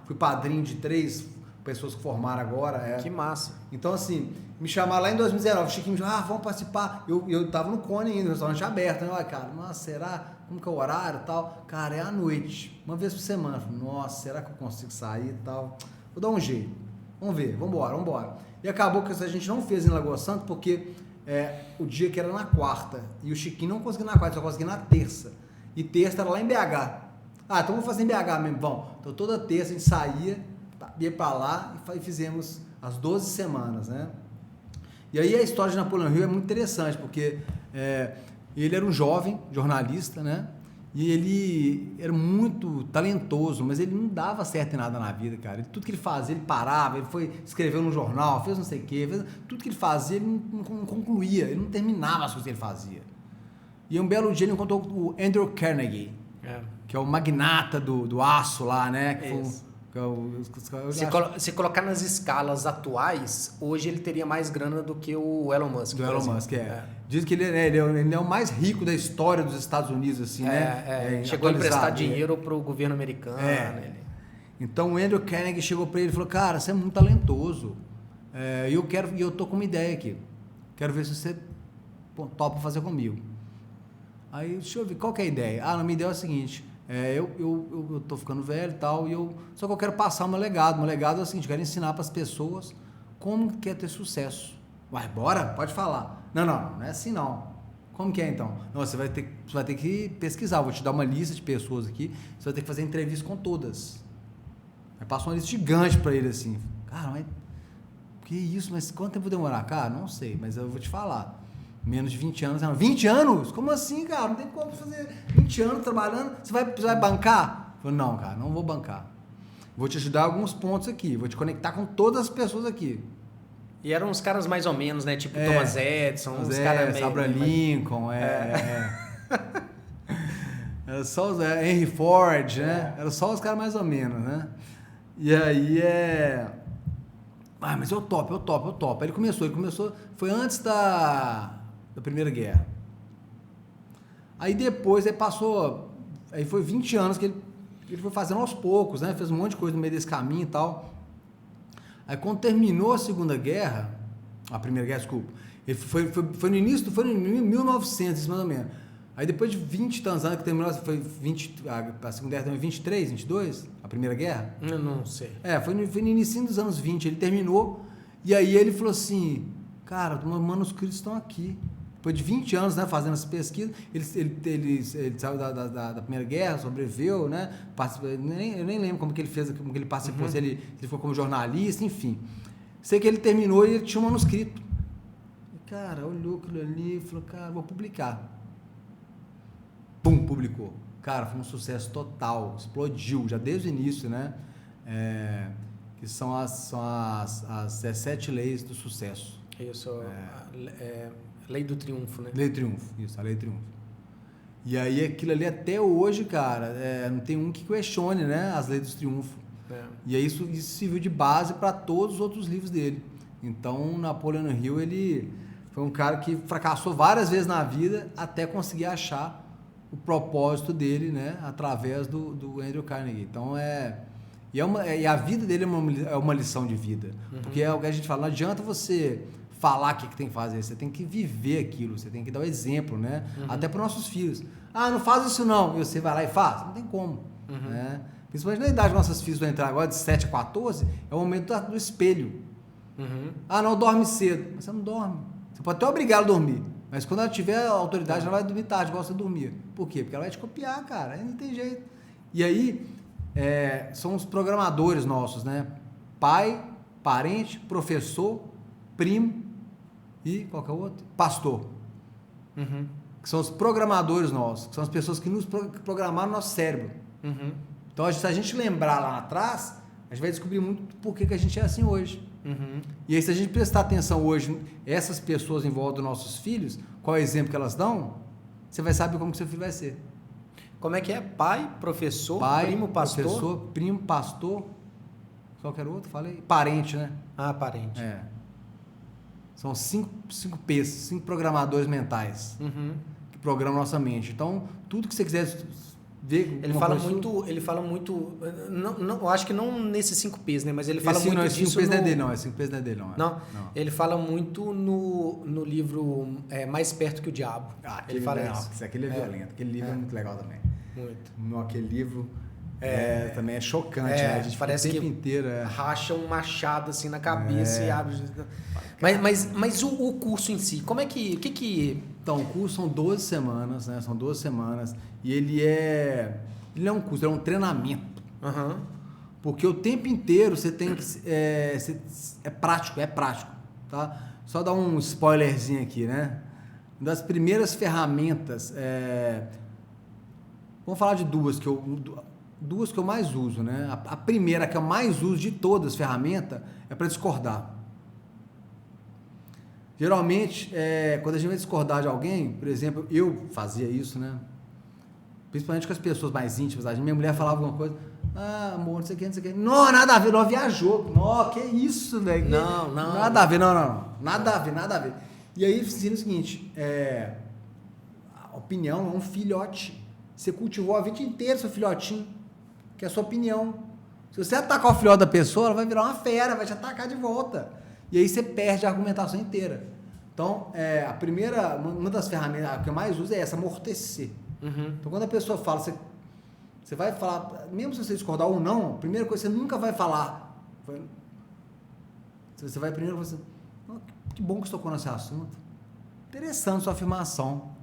fui padrinho de 3 pessoas que formaram agora. Que massa. Então, assim, me chamaram lá em 2019, o Chiquinho me falou, vamos participar. Eu tava no Cone ainda, no restaurante aberto, né? Cara, nossa, será? Como que é o horário e tal? Cara, é à noite, uma vez por semana. Eu falei, nossa, será que eu consigo sair e tal? Vou dar um jeito. Vamos ver, vamos embora. E acabou que a gente não fez em Lagoa Santa, porque o dia que era na quarta, e o Chiquinho não conseguiu na quarta, só conseguiu na terça. E terça era lá em BH. Então vamos fazer em BH mesmo. Bom, então toda terça a gente saía, ia pra lá e fizemos as 12 semanas, né? E aí a história de Napoleon Hill é muito interessante, porque ele era um jovem jornalista, né? E ele era muito talentoso, mas ele não dava certo em nada na vida, cara. Tudo que ele fazia, ele parava, ele foi escrever no jornal, fez não sei o quê, tudo que ele fazia, ele não concluía, ele não terminava as coisas que ele fazia. E um belo dia ele encontrou o Andrew Carnegie, que é o magnata do aço lá, né? Se colocar nas escalas atuais, hoje ele teria mais grana do que o Elon Musk. Diz que ele é o mais rico da história dos Estados Unidos, assim, né? Chegou a emprestar dinheiro para o governo americano. Então o Andrew Carnegie chegou para ele e falou, cara, você é muito talentoso. E eu tô com uma ideia aqui. Quero ver se você topa fazer comigo. Aí, deixa eu ver, qual que é a ideia? A minha ideia é o seguinte, eu tô ficando velho e tal, só que eu quero passar o meu legado. Meu legado é o seguinte, eu quero ensinar para as pessoas como que é ter sucesso. Uai, bora? Pode falar. Não é assim não. Como que é então? Não, você vai ter que pesquisar, eu vou te dar uma lista de pessoas aqui, você vai ter que fazer entrevista com todas. Aí passou uma lista gigante para ele assim, cara, mas que isso? Mas quanto tempo demorar? Cara, não sei, mas eu vou te falar. Menos de 20 anos. 20 anos? Como assim, cara? Não tem como fazer 20 anos trabalhando. Você vai bancar? Eu falei, não, cara, não vou bancar. Vou te ajudar alguns pontos aqui. Vou te conectar com todas as pessoas aqui. E eram uns caras mais ou menos, né? Tipo Thomas Edison, uns caras meio... Abraham Lincoln, Era só os... Henry Ford, né? Era só os caras mais ou menos, né? E aí mas eu topo. Aí ele começou... Foi antes da Primeira Guerra. Aí depois, aí foi 20 anos que ele foi fazendo aos poucos, né? Fez um monte de coisa no meio desse caminho e tal. Aí quando terminou a Primeira Guerra, desculpa, ele foi no início, foi em 1900, mais ou menos. Aí depois de 20 e tantos anos que terminou, foi a Segunda Guerra também, 23, 22, a Primeira Guerra? Eu não sei. Foi no início dos anos 20, ele terminou, e aí ele falou assim, cara, os manuscritos estão aqui. Depois de 20 anos, né, fazendo essa pesquisa, ele saiu da Primeira Guerra, sobreviveu, né, eu nem lembro como que ele fez, como que ele participou, se ele foi como jornalista, enfim. Sei que ele terminou e ele tinha um manuscrito. E, cara, olhou aquilo ali e falou, cara, vou publicar. Pum, publicou. Cara, foi um sucesso total, explodiu, já desde o início, né, que são as 7 leis do sucesso. Isso, Lei do Triunfo, né? Lei do Triunfo, isso, a Lei do Triunfo. E aí aquilo ali até hoje, cara, não tem um que questione, né, as Leis do Triunfo. E aí isso serviu de base para todos os outros livros dele. Então, Napoleon Hill, ele foi um cara que fracassou várias vezes na vida até conseguir achar o propósito dele, né, através do Andrew Carnegie. Então, e a vida dele é uma lição de vida. Porque é o que a gente fala, não adianta você falar o que tem que fazer, você tem que viver aquilo, você tem que dar o exemplo, né? Até para os nossos filhos. Não faz isso não, e você vai lá e faz? Não tem como, né? Principalmente na idade que nossos filhos vão entrar agora, de 7 a 14, é o momento do espelho. Não, dorme cedo. Mas você não dorme. Você pode até obrigar ela a dormir, mas quando ela tiver autoridade, ela vai dormir tarde, igual você dormir. Por quê? Porque ela vai te copiar, cara, aí não tem jeito. E aí, são os programadores nossos, né? Pai, parente, professor, primo, e qual que é o outro? Pastor. Que são os programadores nossos, que são as pessoas que nos programaram o nosso cérebro. Então, se a gente lembrar lá atrás, a gente vai descobrir muito por que a gente é assim hoje. E aí, se a gente prestar atenção hoje, essas pessoas em volta dos nossos filhos, qual é o exemplo que elas dão, você vai saber como que seu filho vai ser. Como é que é? Pai, professor, primo, pastor? Professor, primo, pastor, qualquer outro, falei? Parente, né? Parente. São 5 P's, 5 programadores mentais que programam nossa mente. Então, tudo que você quiser ver... Ele fala muito... Não, eu acho que não nesses 5 P's, né? Mas ele fala muito disso... 5 P's não é dele, não. 5 P's não é dele, não. Não? Ele fala muito no livro Mais Perto que o Diabo. Ele fala isso. Aquele é violento. Aquele livro é muito legal também. Muito. Aquele livro... também é chocante, né? A gente parece o tempo que inteiro racha um machado assim na cabeça e abre... Mas o curso em si, como é que... Então, o curso são 12 semanas, né? São 12 semanas. E ele é um curso, é um treinamento. Porque o tempo inteiro você tem que... É prático, tá? Só dar um spoilerzinho aqui, né? Uma das primeiras ferramentas... Vamos falar de duas que eu mais uso, né? A primeira que eu mais uso de todas as ferramentas é para discordar. Geralmente, quando a gente vai discordar de alguém, por exemplo, eu fazia isso, né? Principalmente com as pessoas mais íntimas. Minha mulher falava alguma coisa, amor, não sei o que. Não, nada a ver, não, viajou. Não, que isso, velho? Não. Nada a ver, não. Nada a ver. E aí, dizendo o seguinte, a opinião é um filhote. Você cultivou a vida inteira seu filhotinho, que é a sua opinião. Se você atacar o filhote da pessoa, ela vai virar uma fera, vai te atacar de volta. E aí você perde a argumentação inteira. Então, uma das ferramentas que eu mais uso é essa, amortecer. Então, quando a pessoa fala, você vai falar, mesmo se você discordar ou não, a primeira coisa, você nunca vai falar. Você vai primeiro você, que bom que você tocou nesse assunto. Interessante sua afirmação.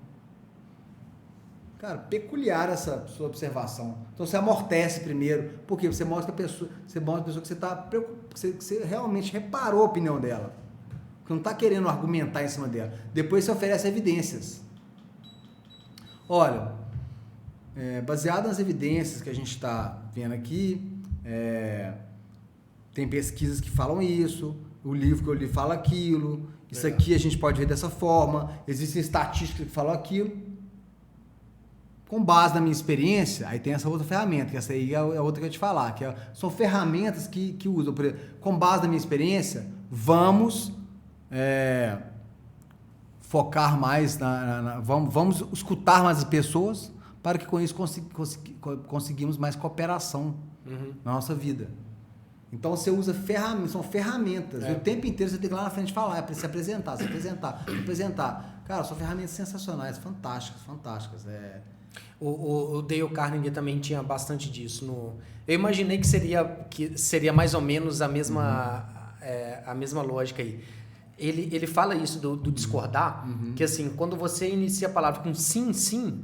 Cara, peculiar essa sua observação. Então você amortece primeiro, porque você mostra a pessoa, que você está preocupado, que você realmente reparou a opinião dela. Que não está querendo argumentar em cima dela. Depois você oferece evidências. Olha, baseado nas evidências que a gente está vendo aqui, tem pesquisas que falam isso, o livro que eu li fala aquilo, isso aqui a gente pode ver dessa forma, existem estatísticas que falam aquilo. Com base na minha experiência, aí tem essa outra ferramenta, que essa aí é outra que eu ia te falar, são ferramentas que usam. Por exemplo, com base na minha experiência, vamos focar mais, vamos escutar mais as pessoas, para que com isso conseguimos mais cooperação na nossa vida. Então você usa são ferramentas. O tempo inteiro você tem que ir lá na frente falar, se apresentar. Cara, são ferramentas sensacionais, fantásticas. O Dale Carnegie também tinha bastante disso. Eu imaginei que seria mais ou menos a mesma lógica aí. Ele fala isso do discordar, que assim, quando você inicia a palavra com sim,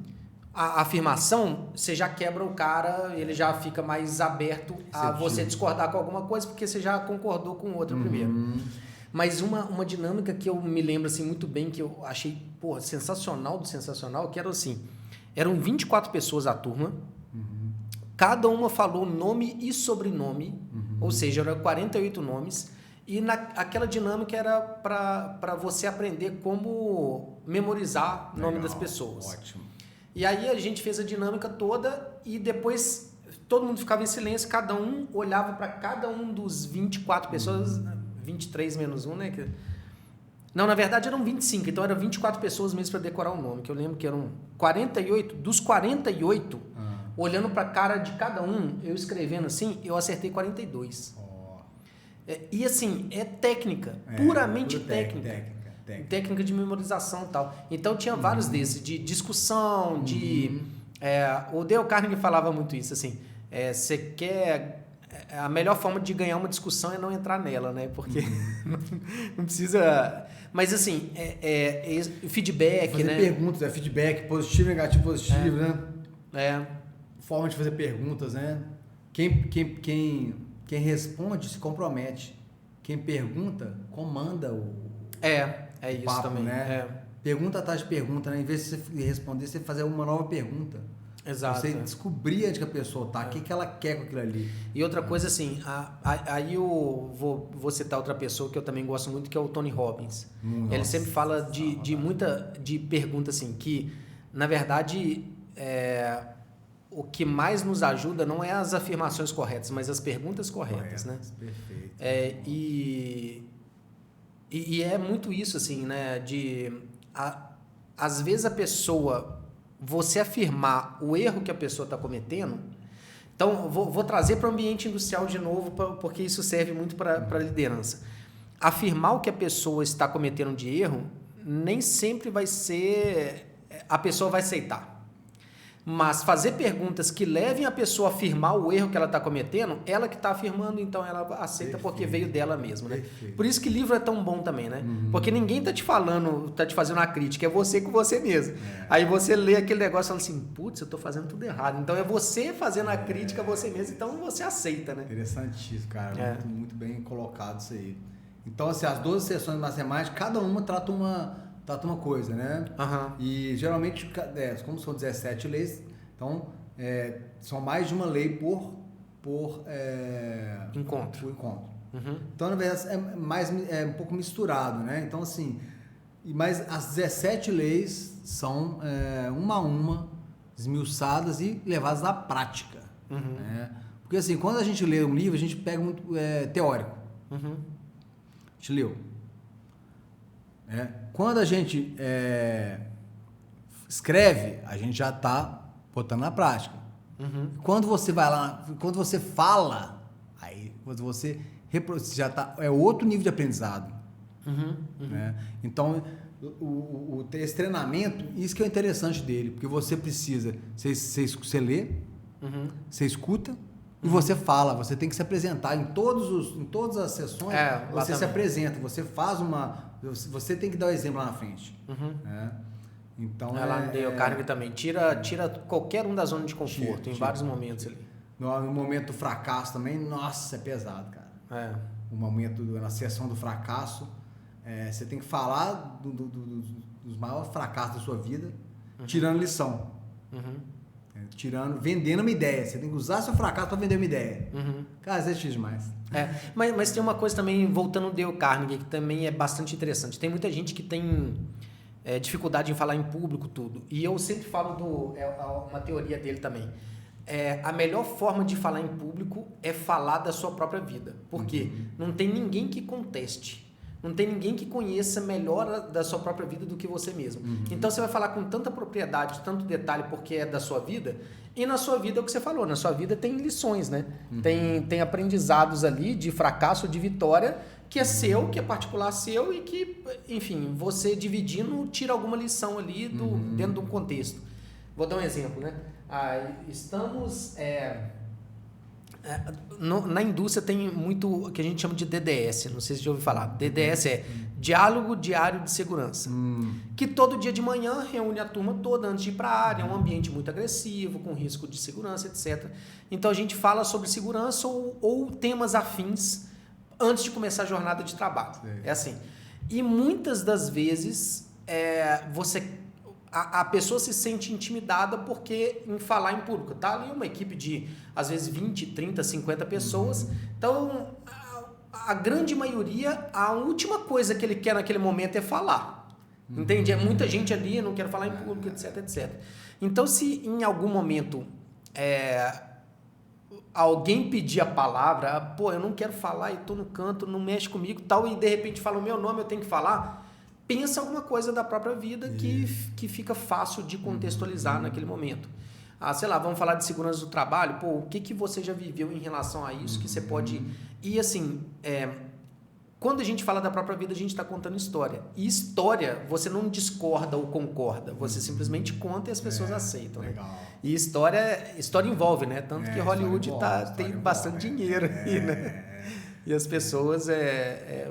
a afirmação, você já quebra o cara, ele já fica mais aberto a você discordar com alguma coisa, porque você já concordou com o outro primeiro. Mas uma dinâmica que eu me lembro assim, muito bem, que eu achei sensacional, que era assim, eram 24 pessoas a turma, cada uma falou nome e sobrenome, ou seja, eram 48 nomes, e aquela dinâmica era para você aprender como memorizar o nome das pessoas. Ótimo. E aí a gente fez a dinâmica toda e depois todo mundo ficava em silêncio, cada um olhava para cada um dos 24 pessoas, 23 menos 1, né? Não, na verdade eram 25, então eram 24 pessoas mesmo para decorar o nome, que eu lembro que eram 48, dos 48, olhando para a cara de cada um, eu escrevendo assim, eu acertei 42. E assim, é técnica, puramente técnica. Técnica de memorização e tal. Então tinha vários desses, de discussão, o Dale Carnegie falava muito isso, assim, você quer... A melhor forma de ganhar uma discussão é não entrar nela, né? Porque não precisa... Mas assim, feedback, fazer né? Perguntas, feedback, positivo, negativo, positivo, né? Forma de fazer perguntas, né? Quem responde se compromete. Quem pergunta, comanda o... É isso papo, também. Né? Pergunta atrás de pergunta, né? Em vez de você responder, você fazer uma nova pergunta. Exato. Você descobrir onde que a pessoa tá, o que ela quer com aquilo ali. E outra coisa assim, aí eu vou citar outra pessoa que eu também gosto muito, que é o Tony Robbins. Nossa, ele sempre fala de pergunta assim, que na verdade o que mais nos ajuda não é as afirmações corretas, mas as perguntas corretas, né? Perfeito. E é muito isso, assim, né? Às vezes a pessoa, você afirmar o erro que a pessoa está cometendo. Então, vou trazer para o ambiente industrial de novo, porque isso serve muito para a liderança. Afirmar o que a pessoa está cometendo de erro, nem sempre vai ser... A pessoa vai aceitar. Mas fazer perguntas que levem a pessoa a afirmar o erro que ela está cometendo, ela que está afirmando, então ela aceita. Perfeito. Porque veio dela mesmo, né? Perfeito. Por isso que livro é tão bom também, né? Porque ninguém está te falando, está te fazendo uma crítica, é você com você mesmo. Aí você lê aquele negócio e fala assim, putz, eu estou fazendo tudo errado. Então é você fazendo a crítica a você mesmo, então você aceita, né? Interessantíssimo, cara. Muito bem colocado isso aí. Então, assim, as 12 sessões de matemática, cada uma trata uma coisa, né? E geralmente, como são 17 leis, então são mais de uma lei por encontro. Então, na verdade, é um pouco misturado, né? Então, assim, mas as 17 leis são uma a uma esmiuçadas e levadas à prática. Né? Porque, assim, quando a gente lê um livro, a gente pega muito teórico. A gente leu. Quando a gente escreve, a gente já está botando na prática. Quando você vai lá, quando você fala, Aí você já tá, é outro nível de aprendizado. Né? Então, esse treinamento, isso que é interessante dele, porque você precisa, você lê, você escuta e você fala, você tem que se apresentar em todas as sessões, você se apresenta, você faz você tem que dar o exemplo lá na frente. Né? Então, lá no Dale Carnegie também, tira qualquer um da zona de conforto, em vários momentos ali. No momento do fracasso também, nossa, é pesado, cara. O momento na sessão do fracasso, você tem que falar dos maiores fracassos da sua vida, tirando lição. Vendendo uma ideia. Você tem que usar seu fracasso para vender uma ideia. Cara, isso é difícil demais. Mas tem uma coisa também, voltando ao Dale Carnegie, que também é bastante interessante. Tem muita gente que tem dificuldade em falar em público, tudo. E eu sempre falo uma teoria dele também. A melhor forma de falar em público é falar da sua própria vida. Por quê? Não tem ninguém que conteste. Não tem ninguém que conheça melhor da sua própria vida do que você mesmo. Então você vai falar com tanta propriedade, tanto detalhe, porque é da sua vida. E na sua vida é o que você falou, na sua vida tem lições, né? Tem aprendizados ali de fracasso, de vitória, que é seu, que é particular seu e que, enfim, você dividindo tira alguma lição ali dentro de um contexto. Vou dar um exemplo, né? Estamos... na indústria tem muito o que a gente chama de DDS, não sei se já ouviu falar. DDS é Diálogo Diário de Segurança, que todo dia de manhã reúne a turma toda antes de ir para a área, é um ambiente muito agressivo, com risco de segurança, etc. Então a gente fala sobre segurança ou temas afins antes de começar a jornada de trabalho. É assim. E muitas das vezes a pessoa se sente intimidada porque em falar em público. Tá ali uma equipe de, às vezes, 20, 30, 50 pessoas. Então, a grande maioria, a última coisa que ele quer naquele momento é falar. Entende? É muita gente ali, não quero falar em público, etc, etc. Então, se em algum momento alguém pedir a palavra, eu não quero falar e tô no canto, não mexe comigo, tal, e de repente fala o meu nome, eu tenho que falar... Pensa alguma coisa da própria vida que fica fácil de contextualizar naquele momento. Sei lá, vamos falar de segurança do trabalho. O que você já viveu em relação a isso que você pode... E assim, quando a gente fala da própria vida, a gente está contando história. E história, você não discorda ou concorda. Você simplesmente conta e as pessoas aceitam. Legal. Né? E história envolve, né? Tanto que Hollywood tem bastante dinheiro aí, né? E as pessoas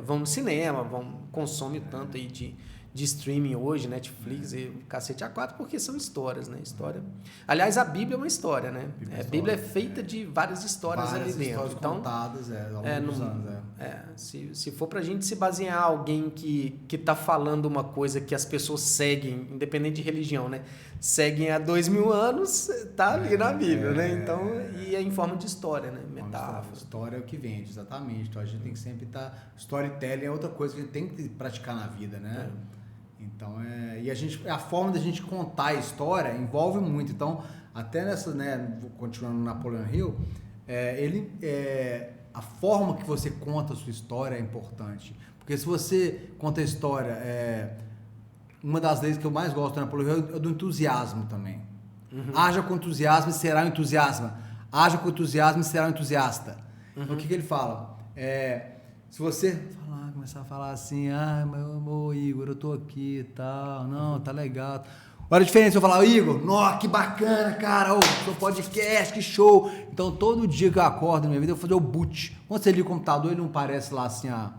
vão no cinema, consomem tanto aí de streaming hoje, Netflix e cacete A4, porque são histórias, né? História. Aliás, a Bíblia é uma história, né? A Bíblia é feita de várias histórias ali dentro. Histórias contadas, ao longo dos anos. Se for pra gente se basear em alguém que tá falando uma coisa que as pessoas seguem, independente de religião, né? Seguem há 2000 anos, tá ali na Bíblia, né? Então, e é em forma de história, né? Metáfora. História é o que vende, exatamente. Então a gente tem que sempre estar... Storytelling é outra coisa que a gente tem que praticar na vida, né? Então, e a forma da gente contar a história envolve muito. Então, até nessa, continuando no Napoleon Hill, a forma que você conta a sua história é importante. Porque se você conta a história, uma das leis que eu mais gosto do Napoleon Hill é do entusiasmo também. Haja com entusiasmo e será um entusiasmo. Haja com entusiasmo e será um entusiasta. Então, o que ele fala? Se você começar a falar assim, meu Igor, eu tô aqui e tal, não, tá legal. Olha a diferença, eu falar, Igor, nossa, que bacana, cara, seu podcast, que show. Então, todo dia que eu acordo na minha vida, eu vou fazer o boot. Quando você liga o computador, ele não parece lá assim a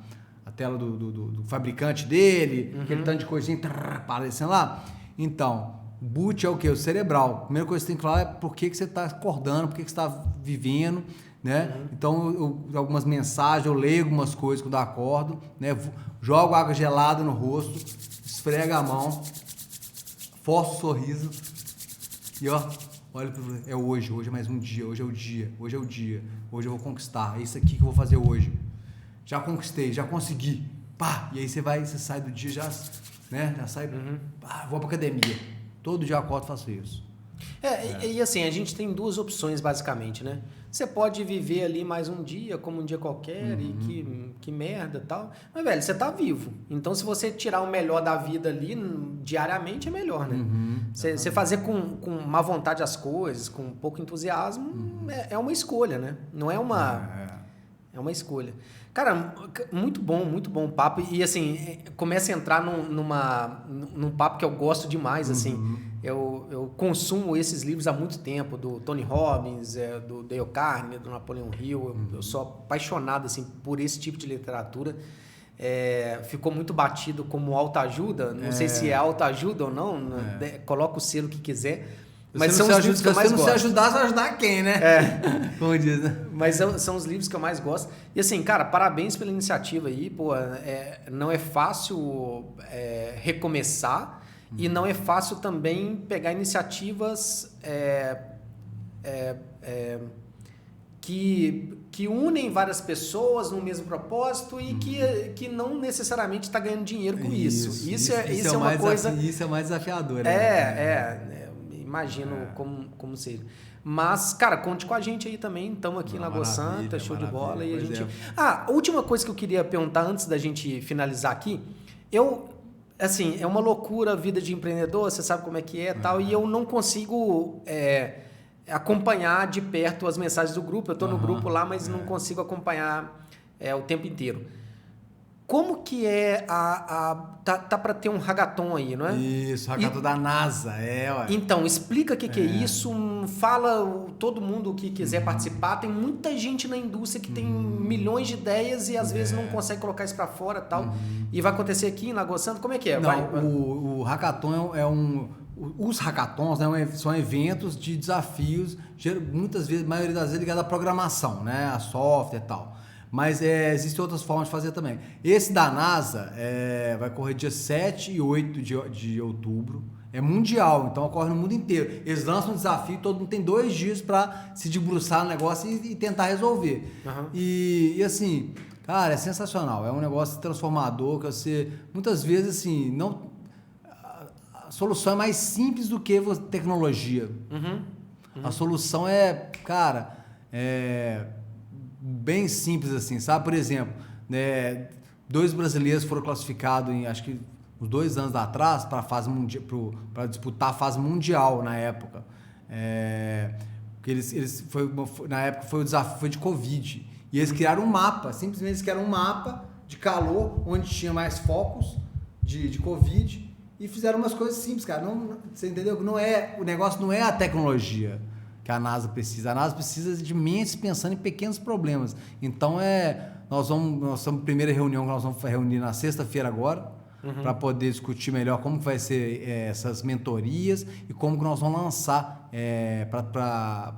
tela do fabricante dele, aquele tanto de coisinha aparecendo lá. Então, boot é o quê? O cerebral. A primeira coisa que você tem que falar é por que você tá acordando, por que você tá vivendo, né? Então, algumas mensagens, eu leio algumas coisas quando eu acordo, né? Jogo água gelada no rosto, esfrega a mão, forço o sorriso e olha, hoje é mais um dia, hoje é o dia, hoje eu vou conquistar, é isso aqui que eu vou fazer hoje. Já conquistei, já consegui, e aí você sai do dia, já sai, vou pra academia, todo dia eu acordo e faço isso. E assim, a gente tem duas opções basicamente, né? Você pode viver ali mais um dia, como um dia qualquer, e que merda e tal. Mas, velho, você tá vivo. Então, se você tirar o melhor da vida ali, diariamente é melhor, né? Você fazer com má vontade as coisas, com pouco entusiasmo, é uma escolha, né? Não é uma... É uma escolha. Cara, muito bom o papo. E assim, começa a entrar num papo que eu gosto demais, assim. Eu consumo esses livros há muito tempo, do Tony Robbins, do Dale Carnegie, do Napoleon Hill. Eu sou apaixonado, assim, por esse tipo de literatura. Ficou muito batido como autoajuda. Não sei se é autoajuda ou não. Coloca o selo que quiser. Mas são os livros que eu mais gosto. Se ajudar, você vai ajudar quem, né? Como diz, né? Mas são os livros que eu mais gosto. E assim, cara, parabéns pela iniciativa aí. Pô, não é fácil recomeçar e não é fácil também pegar iniciativas que unem várias pessoas no mesmo propósito e que não necessariamente está ganhando dinheiro com isso. Isso é uma coisa... Isso é mais desafiador. Imagino como seja. Mas, cara, conte com a gente aí também. Estamos aqui em Lagoa Santa, show de bola. E a gente... a última coisa que eu queria perguntar antes da gente finalizar aqui. Assim, é uma loucura a vida de empreendedor, você sabe como é que é e tal, e eu não consigo acompanhar de perto as mensagens do grupo. Eu estou no grupo lá, mas não consigo acompanhar o tempo inteiro. Como que tá para ter um hackathon aí, não é? Isso, hackathon da NASA, ué. Então, explica o que é isso, fala todo mundo que quiser participar. Tem muita gente na indústria que tem milhões de ideias e às vezes não consegue colocar isso para fora e tal. E vai acontecer aqui em Lagoa Santa, como é que é? O hackathon os hackathons, né, são eventos de desafios, muitas vezes, a maioria das vezes ligado à programação, né, a software e tal. Mas existem outras formas de fazer também. Esse da NASA vai correr dia 7 e 8 de outubro. É mundial, então ocorre no mundo inteiro. Eles lançam um desafio, todo mundo tem 2 dias para se debruçar no negócio e tentar resolver. E assim, cara, é sensacional. É um negócio transformador que você, muitas vezes, assim, a solução é mais simples do que tecnologia. A solução bem simples assim, sabe? Por exemplo, 2 brasileiros foram classificados acho que uns 2 anos atrás para disputar a fase mundial na época. Na época foi o desafio de Covid. E eles criaram um mapa, simplesmente eles criaram um mapa de calor onde tinha mais focos de Covid e fizeram umas coisas simples, cara. Você entendeu? O negócio não é a tecnologia que a NASA precisa. A NASA precisa de mentes pensando em pequenos problemas. Então, nós temos a primeira reunião que nós vamos reunir na sexta-feira agora, para poder discutir melhor como vai ser essas mentorias e como que nós vamos lançar para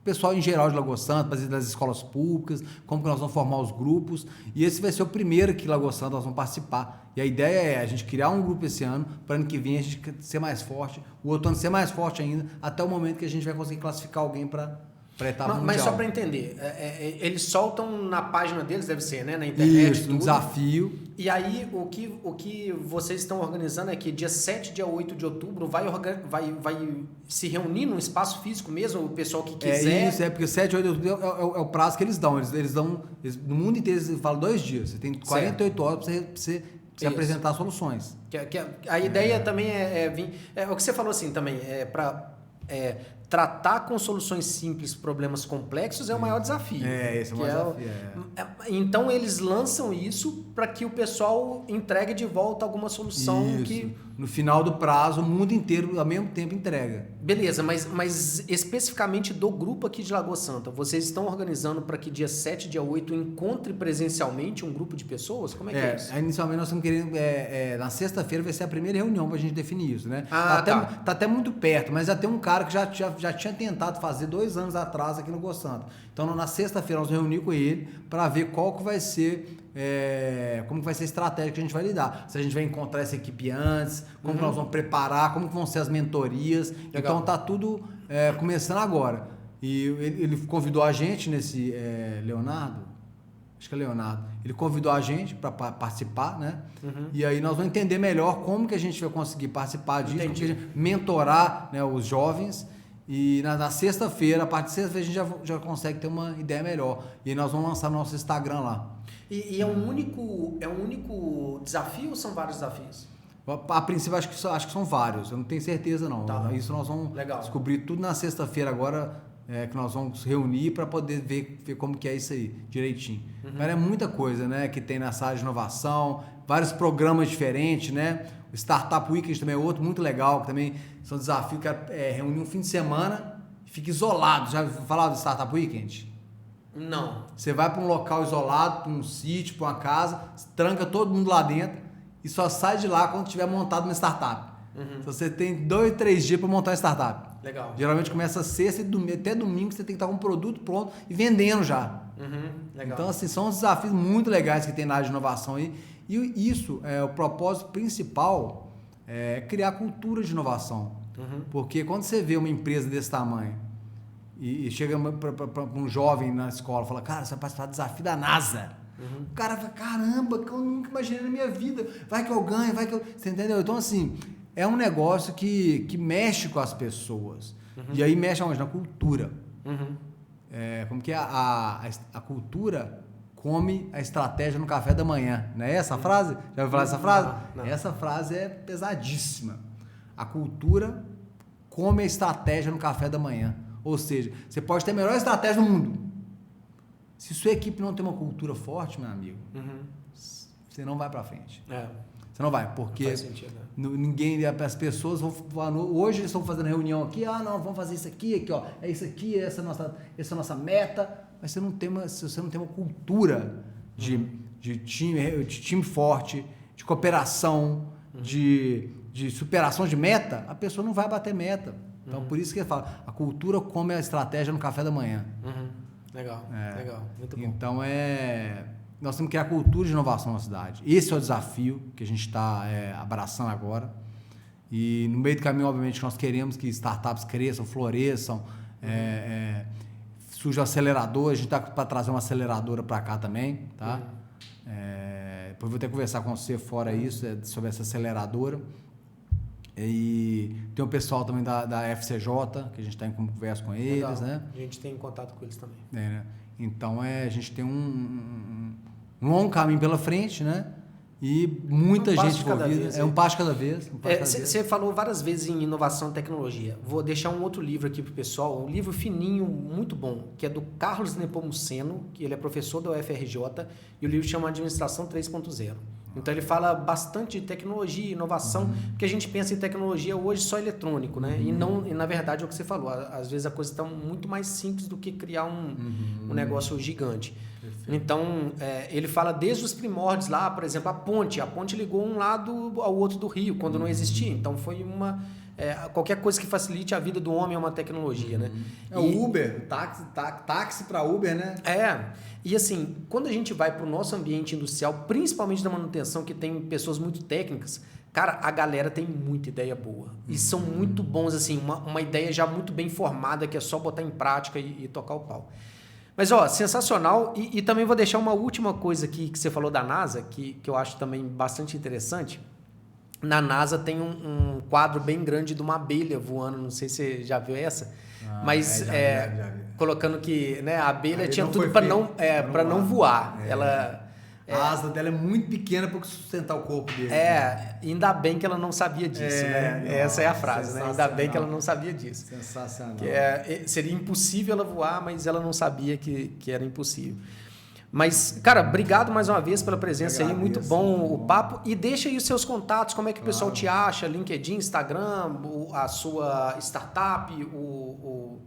o pessoal em geral de Lagoa Santa, das escolas públicas, como que nós vamos formar os grupos. E esse vai ser o primeiro que em Lagoa Santa nós vamos participar. E a ideia é a gente criar um grupo esse ano, para ano que vem a gente ser mais forte, o outro ano ser mais forte ainda, até o momento que a gente vai conseguir classificar alguém para a etapa mundial. Mas só para entender, eles soltam na página deles, deve ser, né? Na internet. Isso, um desafio. E aí, o que vocês estão organizando é que dia 7 e dia 8 de outubro vai se reunir num espaço físico mesmo, o pessoal que quiser. Isso, porque 7 e 8 de outubro é o prazo que eles dão. No mundo inteiro eles falam 2 dias. Você tem 48 horas para você apresentar soluções. A ideia também é o que você falou assim também, para tratar com soluções simples problemas complexos é o maior desafio. Esse é o maior desafio. Então eles lançam isso para que o pessoal entregue de volta alguma solução que... No final do prazo, o mundo inteiro ao mesmo tempo entrega. Beleza, mas especificamente do grupo aqui de Lagoa Santa, vocês estão organizando para que dia 7 e dia 8 encontre presencialmente um grupo de pessoas? Como é que é isso? Inicialmente nós estamos querendo, na sexta-feira vai ser a primeira reunião para a gente definir isso, né? Tá até muito perto, mas já tem um cara que já tinha tentado fazer 2 anos atrás aqui no Lagoa Santa. Então na sexta-feira nós vamos reunir com ele para ver qual que vai ser... como que vai ser a estratégia que a gente vai lidar. Se a gente vai encontrar essa equipe antes, como que nós vamos preparar, como que vão ser as mentorias. Legal. Então tá tudo começando agora. E ele convidou a gente nesse Leonardo, acho que é Leonardo, ele convidou a gente para participar, né? E aí nós vamos entender melhor como que a gente vai conseguir participar disso, mentorar, né, os jovens. E na sexta-feira, a partir de sexta-feira, a gente já consegue ter uma ideia melhor. E aí nós vamos lançar no nosso Instagram lá. E é um único desafio ou são vários desafios? A princípio, acho que são vários. Eu não tenho certeza, não. Tá. Isso nós vamos descobrir tudo na sexta-feira agora, que nós vamos reunir para poder ver como que é isso aí, direitinho. Mas é muita coisa, né, que tem nessa área de inovação, vários programas diferentes, né? O Startup Weekend também é outro muito legal, que também são desafios que reunir um fim de semana e fica isolado. Já ouviu falar do Startup Weekend? Não. Você vai para um local isolado, para um sítio, para uma casa, tranca todo mundo lá dentro e só sai de lá quando tiver montado uma startup. Então você tem 2, 3 dias para montar uma startup. Legal. Geralmente começa sexta e domingo, até domingo você tem que estar com um produto pronto e vendendo já. Legal. Então, assim, são os desafios muito legais que tem na área de inovação aí. E isso, o propósito principal é criar cultura de inovação. Porque quando você vê uma empresa desse tamanho e chega para um jovem na escola e fala, cara, você vai participar do desafio da NASA. O cara fala, caramba, que eu nunca imaginei na minha vida. Vai que eu ganho, vai que eu... Você entendeu? Então, assim, é um negócio que mexe com as pessoas. E aí mexe aonde? Na cultura. Como que é? A cultura come a estratégia no café da manhã. Não é essa a frase? Já ouviu falar essa frase? Não. Essa frase é pesadíssima. A cultura come a estratégia no café da manhã. Ou seja, você pode ter a melhor estratégia do mundo. Se sua equipe não tem uma cultura forte, meu amigo, você não vai para frente. Você não vai, porque faz sentido, né? ninguém, as pessoas vão hoje eles estão fazendo reunião aqui, não, vamos fazer isso aqui, ó, é isso aqui, essa é a nossa meta, mas se você não tem uma cultura de time forte, de cooperação, de superação de meta, a pessoa não vai bater meta. Então, por isso que ele fala, a cultura come a estratégia no café da manhã. Legal, legal, muito bom. Então, nós temos que criar cultura de inovação na cidade. Esse é o desafio que a gente está abraçando agora. E no meio do caminho, obviamente, nós queremos que startups cresçam, floresçam, surja um acelerador. A gente está para trazer uma aceleradora para cá também, tá? Depois vou ter que conversar com você fora isso, sobre essa aceleradora. E tem o pessoal também da FCJ, que a gente está em conversa com eles, legal. né? A gente tem contato com eles também. Né? Então, a gente tem um longo caminho pela frente, né? E muita gente envolvida. Um passo de cada vez. Você falou várias vezes em inovação e tecnologia. Vou deixar um outro livro aqui para o pessoal, um livro fininho, muito bom, que é do Carlos Nepomuceno, que ele é professor da UFRJ, e o livro chama Administração 3.0. Então ele fala bastante de tecnologia, inovação, porque a gente pensa em tecnologia hoje só eletrônico, né? E na verdade é o que você falou, às vezes a coisa está muito mais simples do que criar um negócio gigante. Perfeito. Então ele fala desde os primórdios lá, por exemplo, a ponte ligou um lado ao outro do rio, quando não existia. Então foi qualquer coisa que facilite a vida do homem é uma tecnologia, né? O Uber, táxi para Uber, né? E assim, quando a gente vai para o nosso ambiente industrial, principalmente da manutenção, que tem pessoas muito técnicas, cara, a galera tem muita ideia boa. E são muito bons, assim, uma ideia já muito bem formada, que é só botar em prática e tocar o pau. Mas, sensacional. E também vou deixar uma última coisa aqui que você falou da NASA, que eu acho também bastante interessante. Na NASA tem um quadro bem grande de uma abelha voando, não sei se você já viu essa, mas já vi. Colocando que, né, a abelha tinha tudo para não voar. A asa dela é muito pequena para sustentar o corpo dele. Ainda bem que ela não sabia disso, né? Nossa, essa é a frase, né? Ainda bem que ela não sabia disso. Sensacional. Seria impossível ela voar, mas ela não sabia que era impossível. Mas, cara, obrigado mais uma vez pela presença aí, muito bom o papo. E deixa aí os seus contatos, como é que o pessoal te acha, LinkedIn, Instagram, a sua startup, o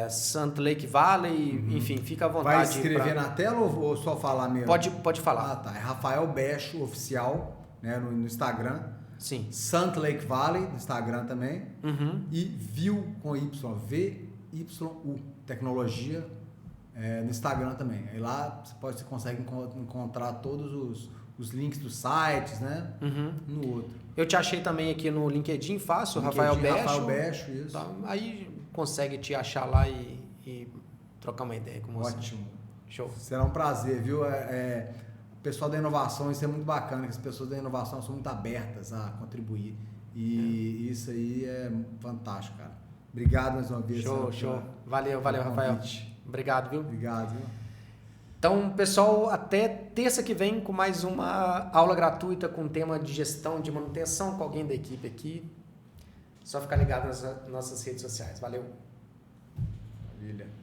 Salt Lake Valley, enfim, fica à vontade. Vai escrever na tela ou só falar mesmo? Pode falar. Tá. É Rafael Becho Oficial, né, no Instagram. Sim. Salt Lake Valley, no Instagram também. E Viu com Y, VYU, tecnologia. No Instagram também. Aí lá você consegue encontrar todos os links dos sites, né? No outro. Eu te achei também aqui no LinkedIn, fácil, Rafael Becho. Rafael Becho, isso. Tá, aí consegue te achar lá e trocar uma ideia com você. Ótimo. Show. Será um prazer, viu? O pessoal da inovação, isso é muito bacana, que as pessoas da inovação são muito abertas a contribuir. E isso aí é fantástico, cara. Obrigado mais uma vez. Show. Valeu, Rafael. Obrigado, viu? Obrigado, viu? Então, pessoal, até terça que vem com mais uma aula gratuita com tema de gestão de manutenção com alguém da equipe aqui. Só ficar ligado nas nossas redes sociais. Valeu! Maravilha.